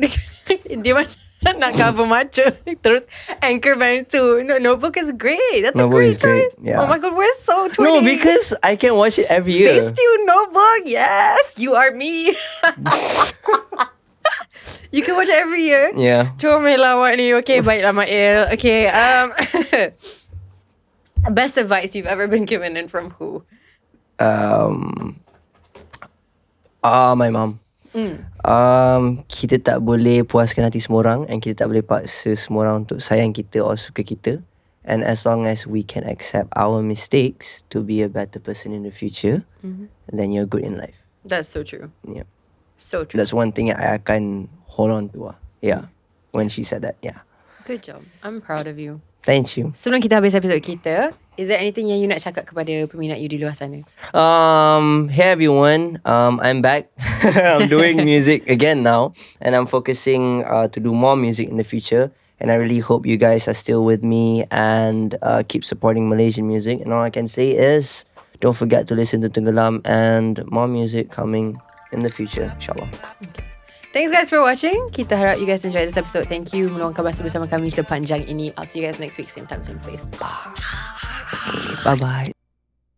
macam nak cover maca. Terus Anchorman 2. No, Notebook is great. That's Notebook a is great great, choice. yeah. Oh my god, we're so 20. No, because I can watch it every year. Face tune Notebook. Yes, you are me. You can watch it every year. Yeah. Comellah awak ni. Okay, baiklah Mail. Okay, best advice you've ever been given and from who? My mom. Kita tak boleh puaskan hati semua orang, and kita tak boleh paksa semua orang untuk sayang kita or suka kita. And as long as we can accept our mistakes to be a better person in the future, then you're good in life. That's so true. Yeah. So true. That's one thing I akan hold on to. Yeah. When she said that, yeah. Good job. I'm proud of you. Thank you. Sebelum kita habis episod kita, is there anything yang you nak cakap kepada peminat you di luar sana? Hey everyone, I'm back. I'm doing music again now, and I'm focusing to do more music in the future. And I really hope you guys are still with me and keep supporting Malaysian music. And all I can say is, don't forget to listen to Tenggelam and more music coming in the future, inshallah. Okay. Thanks guys for watching. Kita harap you guys enjoy this episode. Thank you meluangkan masa bersama kami sepanjang ini. I'll see you guys next week, same time, same place. Bye. Bye-bye.